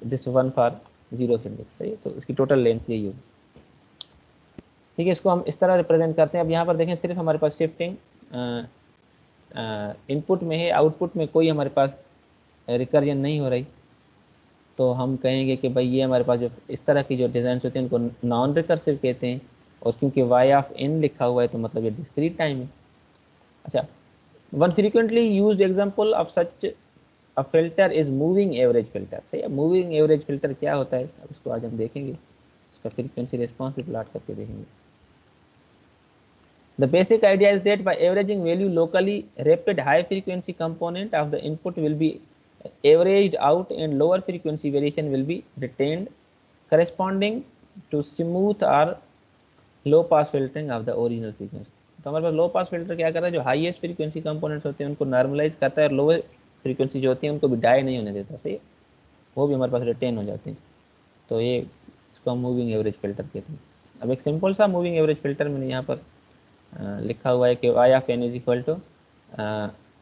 this one for 0 index, सही है। तो इसकी टोटल लेंथ यही होगी, ठीक है। इसको हम इस तरह रिप्रेजेंट करते हैं। अब यहाँ पर देखें सिर्फ हमारे पास शिफ्टिंग इनपुट में है, आउटपुट में कोई हमारे पास रिकर्जन नहीं हो रही। तो हम कहेंगे कि भाई ये हमारे पास जो इस तरह की जो डिज़ाइन होते हैं उनको नॉन रिकर्सिव कहते हैं। और क्योंकि y ऑफ n लिखा हुआ है तो मतलब ये डिस्क्रीट टाइम है। अच्छा, one frequently used example of such a filter is moving average filter, सही है। मूविंग एवरेज फिल्टर क्या होता है, अब इसको आज हम देखेंगे, इसका फ्रीक्वेंसी रिस्पॉन्स भी प्लॉट करके देखेंगे। The basic idea is that by averaging value locally, rapid high frequency component of the input will be averaged out and lower frequency variation will be retained, corresponding to smooth or low pass filtering of the original sequence। तो हमारे पास लो pass filter क्या कर रहा है, जो highest frequency components होते हैं उनको नॉर्मलाइज करता है और लोअर फ्रीक्वेंसी जो होती है उनको भी डाई नहीं होने देता, सही, वो भी हमारे पास रिटेन हो जाते हैं। तो ये इसको हम मूविंग एवरेज फिल्टर कहते हैं। अब एक सिंपल सा मूविंग एवरेज फिल्टर मैंने यहाँ पर लिखा हुआ है कि y of n is equal to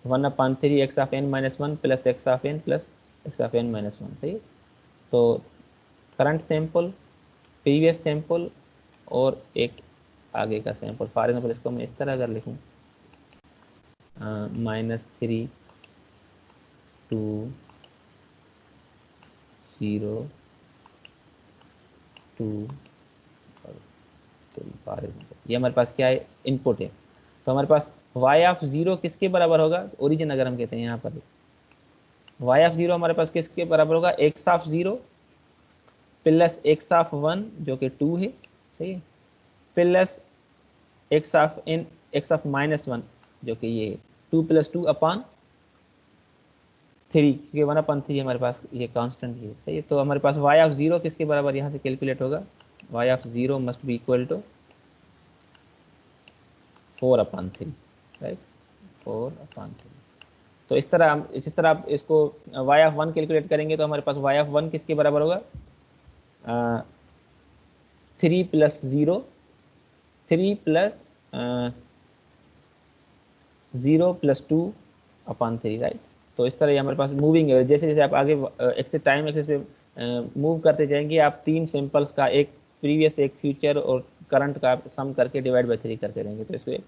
1/3 x of n minus 1 plus x of n plus x of n minus 1, सही। तो करंट सैंपल, प्रीवियस सैंपल और एक आगे का सैंपल। फॉर एग्जाम्पल इसको मैं इस तरह अगर लिखूँ -3 2 0 2, फॉर एग्जाम्पल ये हमारे पास क्या है, इनपुट है। तो हमारे पास y ऑफ 0 किसके बराबर होगा, ओरिजिन अगर हम कहते हैं यहाँ पर वाई ऑफ जीरो हमारे पास किसके बराबर होगा, x of zero plus x of one जो कि 2 है, सही है, plus x of n x of minus one जो कि ये 2 + 2 अपॉन 3, क्योंकि 1/3 हमारे पास ये कांस्टेंट है, सही है। तो हमारे पास वाई ऑफ जीरो किसके बराबर यहाँ से कैलकुलेट होगा, y of zero must be equal to 4/3, right, 4/3। तो इस तरह हम, जिस तरह आप इसको वाई ऑफ वन कैलकुलेट करेंगे तो हमारे पास वाई ऑफ वन किसके बराबर होगा, 3 + 0 3 प्लस 0 + 2/3, राइट। तो इस तरह ये हमारे पास मूविंग एवरेज, जैसे जैसे आप आगे एक्सेस टाइम एक्सेस पे मूव करते जाएंगे, आप 3 सैंपल्स का, एक प्रीवियस, एक फ्यूचर और करंट का सम करके डिवाइड बाय 3 करते रहेंगे। तो इसमें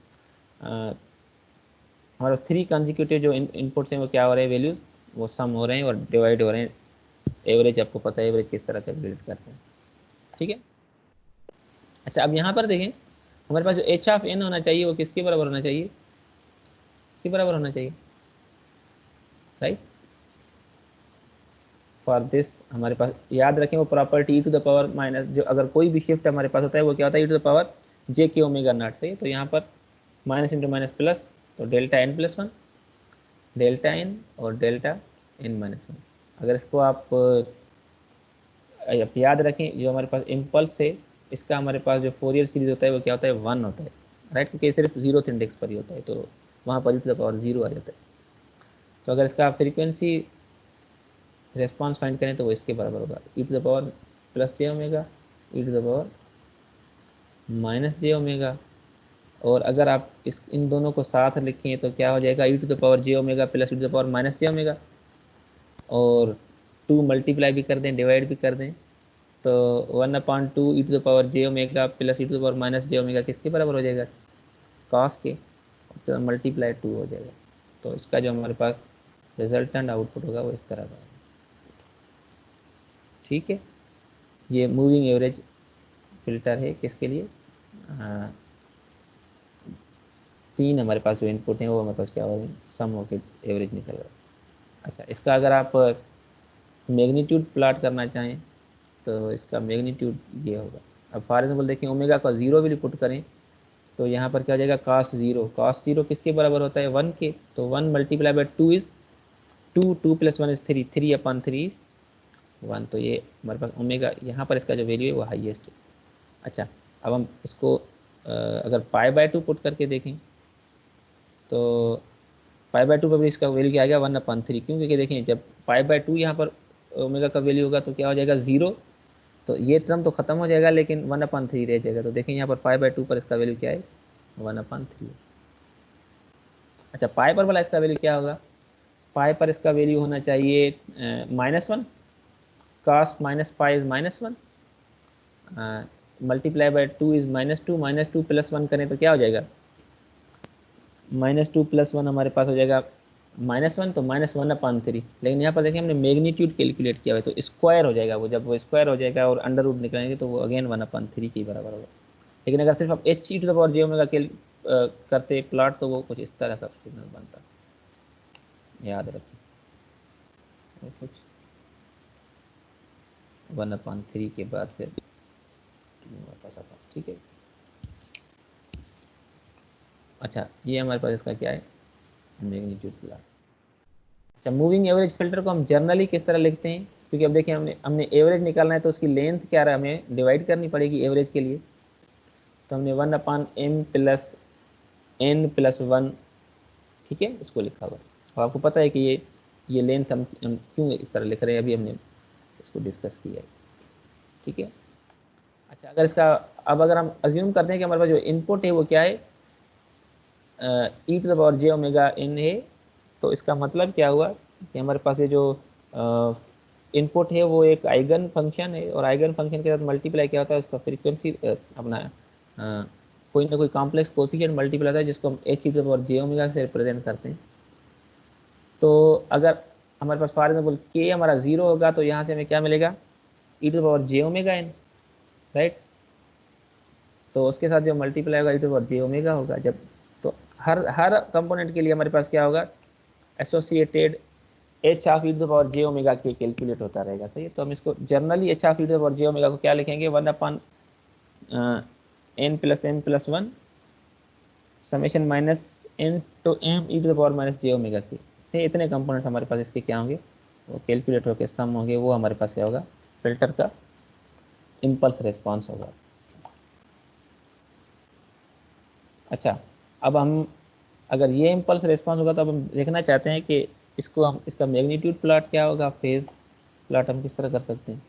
हमारे 3 कंजिक्यूटिव जो इनपुट्स हैं वो क्या हो रहे हैं, वैल्यूज वो सम हो रहे हैं और डिवाइड हो रहे हैं। एवरेज आपको पता है एवरेज किस तरह कैलकुलेट करते हैं, ठीक है। अच्छा, अब यहाँ पर देखें हमारे पास जो एच ऑफ एन होना चाहिए वो किसके बराबर होना चाहिए, किसके बराबर होना चाहिए, राइट। फॉर दिस हमारे पास याद रखें वो प्रॉपर्टी e⁻⁻, जो अगर कोई भी शिफ्ट हमारे पास होता है वो क्या होता है, e⁻j k⍵0, सही है। तो यहाँ पर माइनस इंटू माइनस प्लस, तो डेल्टा n + 1, डेल्टा n और डेल्टा n-1। अगर इसको आप याद रखें, जो हमारे पास इम्पल्स है इसका हमारे पास जो फोरियर सीरीज होता है वो क्या होता है, 1 होता है, राइट, क्योंकि सिर्फ 0th इंडेक्स पर ही होता है, तो वहाँ पर e⁻0 आ जाता है। तो अगर इसका फ्रीक्वेंसी रेस्पॉन्स फाइंड करें तो वो इसके बराबर होगा, e⁻ +j⍵, e⁻−j⍵। और अगर आप इन दोनों को साथ लिखें तो क्या हो जाएगा, e⁻j⍵ + e⁻−j⍵, और 2 मल्टीप्लाई भी कर दें, डिवाइड भी कर दें, तो 1/2 e⁻j⍵ + e⁻−j⍵ किसके बराबर हो जाएगा, कॉस के, तो मल्टीप्लाई 2 हो जाएगा। तो इसका जो हमारे पास रिजल्टेंट आउटपुट होगा वो इस तरह का, ठीक है। ये मूविंग एवरेज फिल्टर है किसके लिए, 3 हमारे पास जो इनपुट हैं वो हमारे पास क्या हो रहे हैं, सम होकर एवरेज निकल रहा है। अच्छा, इसका अगर आप मैग्नीट्यूड प्लॉट करना चाहें तो इसका मैग्नीट्यूड ये होगा। अब फॉर एग्जाम्पल देखें, ओमेगा का 0 वैल्यू पुट करें तो यहाँ पर क्या हो जाएगा, cos 0 किसके बराबर होता है, 1 के, तो 1 × 2 इज 2, 2 + 1 इज 3, 3/3 1। तो ये हमारे पास ओमेगा, यहाँ पर इसका जो वैल्यू है वो हाईएस्ट है। अच्छा, अब हम इसको अगर π/2 पुट करके देखें तो π/2 पर भी इसका वैल्यू क्या आएगा, 1/3, क्यों, क्योंकि देखें जब π/2 यहाँ पर ओमेगा का वैल्यू होगा तो क्या हो जाएगा, 0, तो ये टर्म तो खत्म हो जाएगा लेकिन 1/3 रह जाएगा। तो देखें यहाँ पर π/2 पर इसका वैल्यू क्या है, 1/3। अच्छा, पाई पर वाला इसका वैल्यू क्या होगा, पाई पर इसका वैल्यू होना चाहिए -1, cos -π is -1, multiply by 2 is -2, -2 + 1 करें तो क्या हो जाएगा, -2 + 1 हमारे पास हो जाएगा -1, तो -1/3। लेकिन यहाँ पर देखिए हमने मैग्नीट्यूड कैलकुलेट किया हुआ है तो स्क्वायर हो जाएगा वो, जब वो स्क्वायर हो जाएगा और अंडर रूट निकलेंगे तो वो अगेन 1/3 के बराबर होगा। लेकिन अगर सिर्फ आप h⁻j⍵ करते प्लॉट तो वो कुछ इस तरह का सिग्नल बनता, याद रखें, कुछ 1/3 के बाद फिर वापस आता, ठीक है। अच्छा, ये हमारे पास इसका क्या है, मैग्नीट्यूड प्लॉट। अच्छा, मूविंग एवरेज फिल्टर को हम जनरली किस तरह लिखते हैं, क्योंकि अब देखिए हमने एवरेज निकालना है तो उसकी लेंथ क्या रहा, हमें डिवाइड करनी पड़ेगी एवरेज के लिए। तो हमने 1/m + n+1, ठीक है, इसको लिखा हुआ। और आपको पता है कि ये लेंथ हम क्यों इस तरह लिख रहे हैं, अभी हमने इसको डिस्कस किया है, ठीक है। अच्छा, अगर इसका, अब अगर हम अज्यूम करते हैं कि हमारे पास जो इनपुट है वो क्या है, e⁻j⍵n है, तो इसका मतलब क्या हुआ कि हमारे पास ये जो इनपुट है वो एक आइगन फंक्शन है, और आइगन फंक्शन के साथ मल्टीप्लाई क्या होता है, उसका फ्रीक्वेंसी अपना कोई ना कोई कॉम्प्लेक्स कोएफिशिएंट मल्टीप्लाई होता है जिसको हम h⁻j⍵ से रिप्रेजेंट करते हैं। तो अगर हमारे पास फॉर एग्जाम्पल k हमारा 0 होगा तो यहाँ से हमें क्या मिलेगा, e⁻j⍵n, राइट। तो उसके साथ जो मल्टीप्लाई होगा e⁻j⍵ होगा। जब तो हर कंपोनेंट के लिए हमारे पास क्या होगा, associated h of e to the power J omega के कैलकुलेट होता रहेगा। सही है, तो हम इसको generally h of e to the power J omega को क्या लिखेंगे, 1 upon n plus m plus 1 summation minus n to m e to the power minus J omega k. सही, इतने कंपोनेंट्स हमारे पास इसके क्या होंगे, वो कैलकुलेट होकर सम होंगे, वो हमारे पास क्या होगा, फिल्टर का इम्पल्स रिस्पॉन्स होगा। अच्छा, अब हम अगर ये इम्पल्स रिस्पॉन्स होगा तो अब हम देखना चाहते हैं कि इसको हम इसका मैग्नीट्यूड प्लॉट क्या होगा, फेज प्लॉट हम किस तरह कर सकते हैं।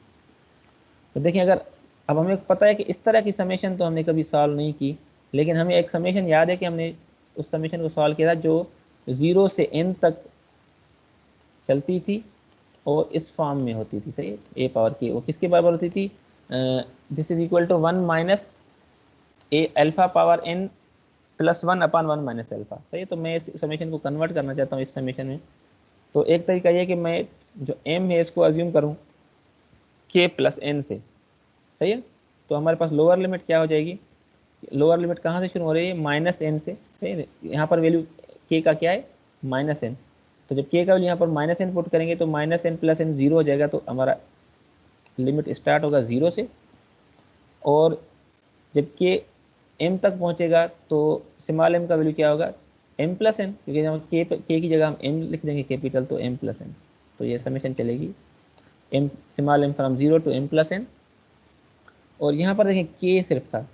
तो देखिए, अगर अब हमें पता है कि इस तरह की समेशन तो हमने कभी सॉल्व नहीं की, लेकिन हमें एक समेशन याद है कि हमने उस समेशन को सॉल्व किया था जो 0 से n तक चलती थी और इस फॉर्म में होती थी। सही, ए पावर की वो किसके बराबर होती थी, this is equal to 1 minus a alpha power n plus 1 upon 1 minus alpha. सही है, तो मैं इस समेशन को कन्वर्ट करना चाहता हूँ इस समेशन में। तो एक तरीका ये कि मैं जो m है इसको अज्यूम करूँ k प्लस n से। सही है, तो हमारे पास लोअर लिमिट क्या हो जाएगी, लोअर लिमिट कहाँ से शुरू हो रही है, माइनस एन से। सही है, यहाँ पर वैल्यू k का क्या है, माइनस एन। तो जब k का वैल्यू यहाँ पर माइनस एन पुट करेंगे तो माइनस एन प्लस एन 0 हो जाएगा, तो हमारा लिमिट स्टार्ट होगा 0 से, और जब k m तक पहुँचेगा तो स्मॉल m का वैल्यू क्या होगा, m प्लस एन, क्योंकि हम k की जगह हम m लिख देंगे कैपिटल, तो m प्लस एन। तो ये समेशन चलेगी m small m from 0 to m plus n. और यहाँ पर देखें k सिर्फ था,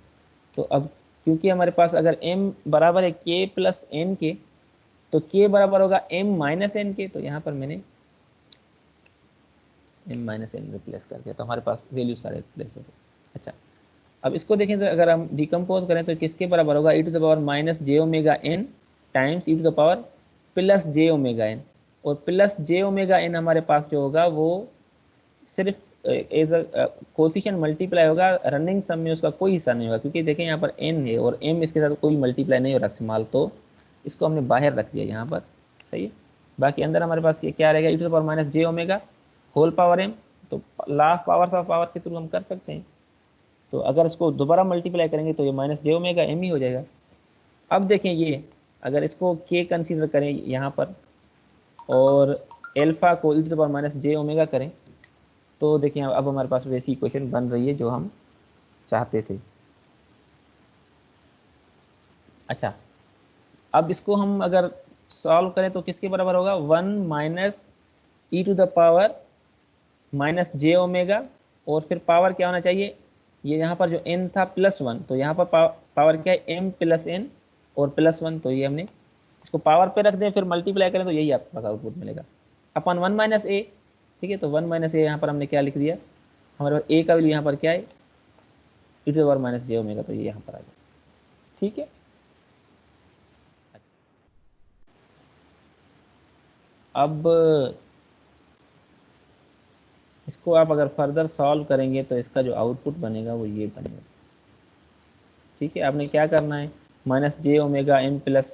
तो अब क्योंकि हमारे पास अगर m बराबर है k प्लस एन के, तो k बराबर होगा m माइनस एन के, तो यहाँ पर मैंने m माइनस एन रिप्लेस कर दिया, तो हमारे पास वैल्यू सारे रिप्लेस हो गए। अच्छा, अब इसको देखें तो अगर हम डिकम्पोज करें तो किसके बराबर होगा, E to the power minus J omega N times E to the power plus J omega N. और प्लस जे ओमेगा एन हमारे पास जो होगा वो सिर्फ एज अ कोफिशिएंट मल्टीप्लाई होगा, रनिंग सम में उसका कोई हिस्सा नहीं होगा, क्योंकि देखें यहाँ पर n है और m इसके साथ कोई मल्टीप्लाई नहीं हो रहा स्मॉल, तो इसको हमने बाहर रख दिया यहाँ पर। सही है, बाकी अंदर हमारे पास ये क्या रहेगा, E to the power minus J omega whole power m। तो law of powers of power के थ्रू हम कर सकते हैं, तो अगर इसको दोबारा मल्टीप्लाई करेंगे तो ये माइनस जे ओमेगा एम ही हो जाएगा। अब देखें ये, अगर इसको k कंसीडर करें यहाँ पर और एल्फा को E to the power minus J omega करें, तो देखिए अब हमारे पास वैसी इक्वेशन बन रही है जो हम चाहते थे। अच्छा, अब इसको हम अगर सॉल्व करें तो किसके बराबर होगा, 1 minus E to the power minus J omega, और फिर पावर क्या होना चाहिए, ये यहाँ पर जो n था प्लस 1, तो यहाँ पर पावर क्या है, m प्लस एन और प्लस 1, तो ये हमने इसको पावर पे रख दें फिर मल्टीप्लाई करें तो यही आपके पास आउटपुट मिलेगा अपन 1 माइनस ए। ठीक है, तो 1 माइनस ए यहाँ पर हमने क्या लिख दिया, हमारे पास ए का वैल्यू यहाँ पर क्या है, E to the power minus J omega, तो ये यहाँ पर आ गया। ठीक है, अब इसको आप अगर फर्दर सॉल्व करेंगे तो इसका जो आउटपुट बनेगा वो ये बनेगा। ठीक है, आपने क्या करना है, माइनस जे omega M plus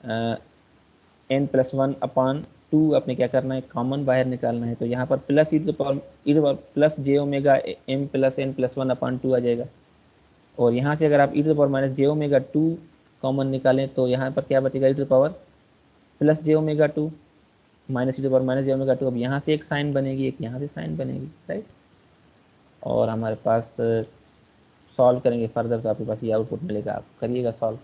N plus 1 upon 2 आपने क्या करना है, कॉमन बाहर निकालना है, तो यहाँ पर plus E to the power plus J omega M plus N plus 1 upon 2 आ जाएगा। और यहाँ से अगर आप E to the power minus J omega 2 common निकालें तो यहाँ पर क्या बचेगा, E to the power plus J omega 2 minus E to the power minus J omega 2। अब यहाँ से एक साइन बनेगी, एक यहाँ से साइन बनेगी, राइट। और हमारे पास सॉल्व करेंगे फर्दर तो आपके पास ये आउटपुट मिलेगा, आप करिएगा सॉल्व,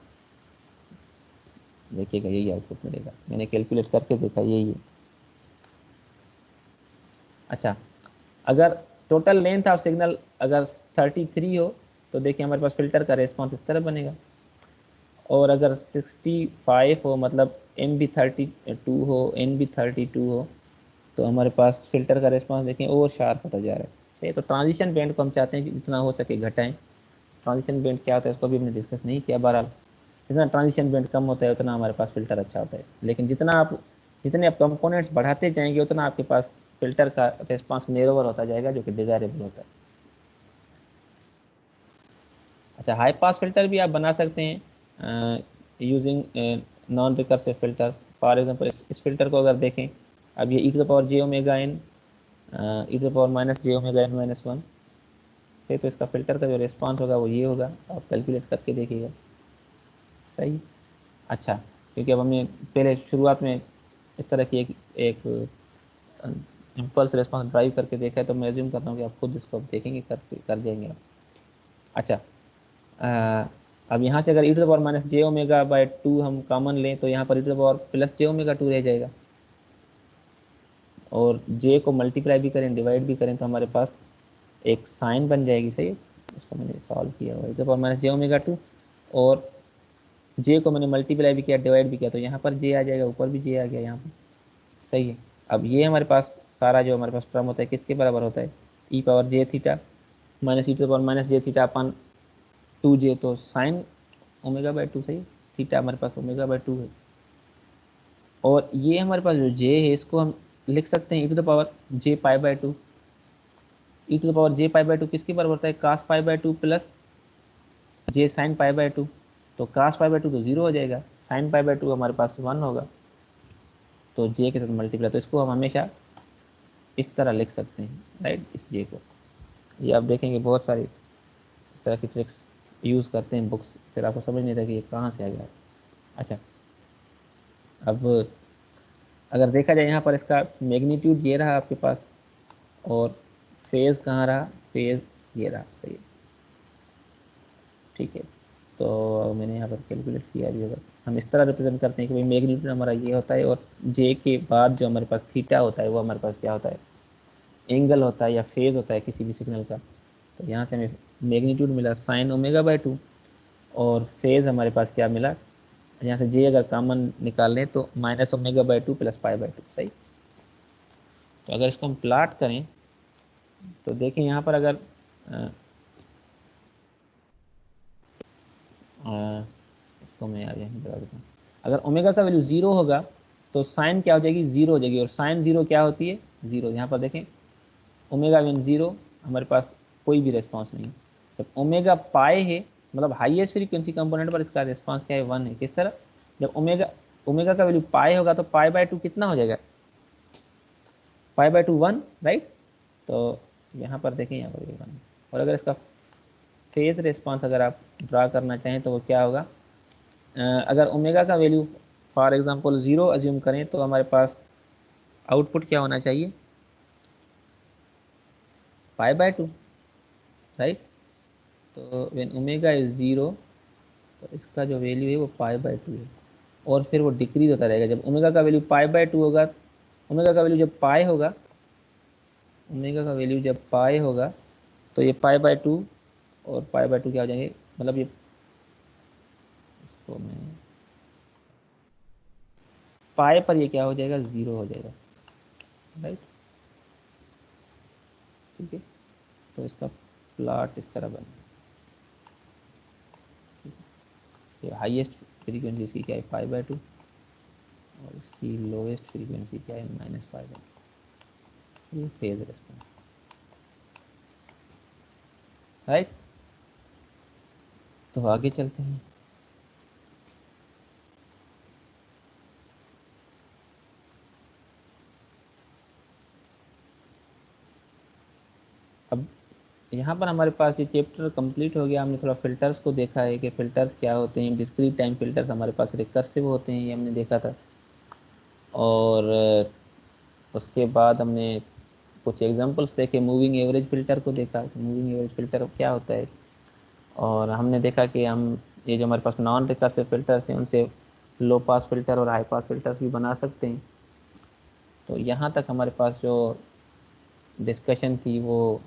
देखिएगा यही आउटपुट मिलेगा, मैंने कैलकुलेट करके देखा यही है। अच्छा, अगर टोटल लेंथ ऑफ सिग्नल अगर 33 हो तो देखिए हमारे पास फिल्टर का रिस्पॉन्स इस तरह बनेगा, और अगर 65 हो मतलब m भी 32 हो n भी 32 हो तो हमारे पास फिल्टर का रिस्पॉन्स देखें और शार्प होता जा रहा है। सही, तो ट्रांजिशन बैंड को हम चाहते हैं जितना हो सके घटाएं। ट्रांजिशन बैंड क्या होता है उसको भी हमने डिस्कस नहीं किया, बहरहाल जितना ट्रांजिशन बैंड कम होता है उतना हमारे पास फिल्टर अच्छा होता है, लेकिन जितने आप कंपोनेंट्स बढ़ाते जाएंगे उतना आपके पास फिल्टर का रिस्पॉन्स नेरोवर होता जाएगा, जो कि डिजायरेबल होता है। अच्छा, हाई पास फिल्टर भी आप बना सकते हैं using non recursive filters. For example इस फिल्टर को अगर देखें, अब ये E to the power J omega N E to the power minus J omega N minus 1 है, तो इसका फिल्टर का जो रिस्पॉन्स होगा वो ये होगा, आप कैलकुलेट करके देखिएगा। सही, अच्छा, क्योंकि अब हमने पहले शुरुआत में इस तरह की एक इम्पल्स रिस्पॉन्स ड्राइव करके देखा है, तो मैं एज्यूम करता हूँ कि आप खुद इसको देखेंगे, कर जाएंगे आप। अच्छा, अब यहाँ से अगर e to the power minus J omega by 2 हम कॉमन लें तो यहाँ पर e to the power plus J omega 2 रह जाएगा, और j को मल्टीप्लाई भी करें डिवाइड भी करें तो हमारे पास एक साइन बन जाएगी। सही है, इसको मैंने सॉल्व किया हुआ e to the power minus J omega 2, और j को मैंने मल्टीप्लाई भी किया डिवाइड भी किया, तो यहाँ पर j आ जाएगा, ऊपर भी j आ गया यहाँ पर। सही है, अब ये हमारे पास सारा जो हमारे पास टर्म होता है किसके बराबर होता है, e power j theta minus e to the power minus j theta upon 2j, तो साइन ओमेगा बाय 2। सही, थीटा हमारे पास ओमेगा बाय 2 है, और ये हमारे पास जो j है इसको हम लिख सकते हैं e to the power j pi by 2। e to the power j pi by 2 किसके बराबर होता है, cos pi by 2 plus j sine pi by 2, तो cos पाई बाय 2 तो 0 हो जाएगा, साइन पाई बाय 2 हमारे पास 1 होगा, तो j के साथ मल्टीप्लाई, तो इसको हम हमेशा इस तरह लिख सकते हैं, राइट, इस j को। ये आप देखेंगे बहुत सारी इस तरह की ट्रिक्स यूज़ करते हैं बुक्स, फिर आपको समझ नहीं था कि ये कहाँ से आ गया। अच्छा, अब अगर देखा जाए यहाँ पर इसका मैग्नीट्यूड ये रहा आपके पास, और फेज़ कहाँ रहा, फेज़ ये रहा। सही है, ठीक है, तो मैंने यहाँ पर कैलकुलेट किया भी होगा। हम इस तरह रिप्रेजेंट करते हैं कि भाई मैग्नीट्यूड हमारा ये होता है, और जे के बाद जो हमारे पास थीटा होता है वो हमारे पास क्या होता है, एंगल होता है या फेज़ होता है किसी भी सिग्नल का। तो यहाँ से हमें मैग्नीट्यूड मिला साइन ओमेगा बाय 2, और फेज़ हमारे पास क्या मिला, यहाँ से जे अगर कॉमन निकाल लें तो minus omega by 2 plus pi by 2। सही, तो अगर इसको हम प्लाट करें तो देखें यहाँ पर अगर इसको मैं आगे बता देता हूँ, अगर ओमेगा का वैल्यू 0 होगा तो साइन क्या हो जाएगी, 0 हो जाएगी, और साइन 0 क्या होती है, 0। यहाँ पर देखें ओमेगा मीन 0, हमारे पास कोई भी रेस्पॉन्स नहीं। जब ओमेगा पाए है मतलब हाईएस्ट फ्रीक्वेंसी कंपोनेंट पर इसका रेस्पॉन्स क्या है, 1 है। किस तरह, जब ओमेगा ओमेगा का वैल्यू पाए होगा तो पाई बाय 2 कितना हो जाएगा, पाई बाय 2 1, राइट। तो यहाँ पर देखें, यहाँ पर भी 1, और अगर इसका फेज रेस्पॉन्स अगर आप ड्रा करना चाहें तो वो क्या होगा, अगर ओमेगा का वैल्यू फॉर एग्जांपल 0 अज्यूम करें तो हमारे पास आउटपुट क्या होना चाहिए, पाई बाय 2, राइट। तो व्हेन ओमेगा इज 0 तो इसका जो वैल्यू है वो पाई बाय 2 है, और फिर वो डिक्रीज होता रहेगा। जब ओमेगा का वैल्यू पाई बाय 2 होगा, ओमेगा का वैल्यू जब पाई होगा, ओमेगा का वैल्यू जब पाई होगा तो ये पाई बाय 2 और पाई बाय 2 क्या हो जाएंगे, मतलब ये इसको मैं पाई पर ये क्या हो जाएगा, 0 हो जाएगा, राइट, ठीक है। तो इसका प्लॉट इस तरह बना, ये हाईएस्ट फ्रीक्वेंसी इसकी क्या है, पाई बाय 2, और इसकी लोएस्ट फ्रीक्वेंसी क्या है, माइनस पाई बाय 2। ये फेज रेस्पॉन्स, राइट। तो आगे चलते हैं। अब यहाँ पर हमारे पास ये चैप्टर कंप्लीट हो गया। हमने थोड़ा फिल्टर्स को देखा है कि फिल्टर्स क्या होते हैं, डिस्क्रीट टाइम फिल्टर्स हमारे पास रिकर्सिव होते हैं, ये हमने देखा था। और उसके बाद हमने कुछ एग्जांपल्स देखे, मूविंग एवरेज फ़िल्टर को देखा, मूविंग एवरेज फ़िल्टर क्या होता है। और हमने देखा कि हम ये जो हमारे पास नॉन रिकर्सिव फ़िल्टर्स हैं उनसे लो पास फ़िल्टर और हाई पास फ़िल्टर्स भी बना सकते हैं। तो यहाँ तक हमारे पास जो डिस्कशन थी वो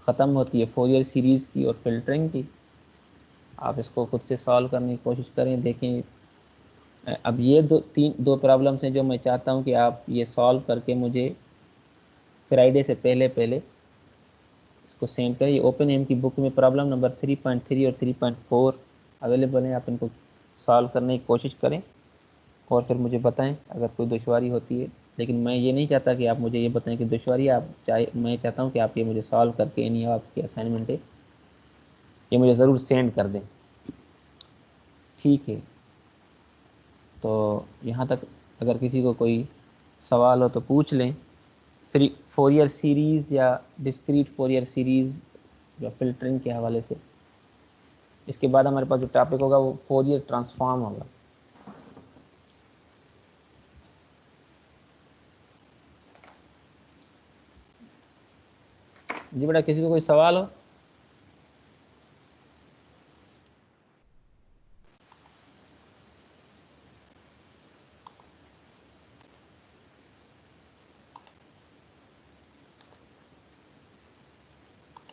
ख़त्म होती है फोरियर सीरीज़ की और फिल्टरिंग की। आप इसको खुद से सॉल्व करने की कोशिश करें, देखें। अब ये दो प्रॉब्लम्स हैं जो मैं चाहता हूँ कि आप ये सॉल्व करके मुझे फ्राइडे से पहले पहले इसको सेंड करें। ये ओपन एम की बुक में प्रॉब्लम नंबर 3.3 और 3.4 अवेलेबल हैं, आप इनको सॉल्व करने की कोशिश करें और फिर मुझे बताएं अगर कोई दुश्वारी होती है। लेकिन मैं ये नहीं चाहता कि आप मुझे ये बताएं कि दुश्वारी आप चाहे, मैं चाहता हूँ कि आप ये मुझे सॉल्व करके यानी आपकी असाइनमेंट है ये मुझे ज़रूर सेंड कर दें, ठीक है। तो यहाँ तक अगर किसी को कोई सवाल हो तो पूछ लें। फिर फोरियर सीरीज़ या डिस्क्रीट फोरियर सीरीज़ या फिल्टरिंग के हवाले से। इसके बाद हमारे पास जो टॉपिक होगा वो फोरियर ट्रांसफॉर्म होगा। . 」 . 」 . 」 . 」 . 」 . 」 . 」 . 」 . 」 . . . . . 」 . 」 . 」 . 」 . 」 . 」 . 」 . 」 . 」 . 」 . 」 . . 」 . 」 . . 」 . . जी बेटा, किसी को कोई सवाल हो?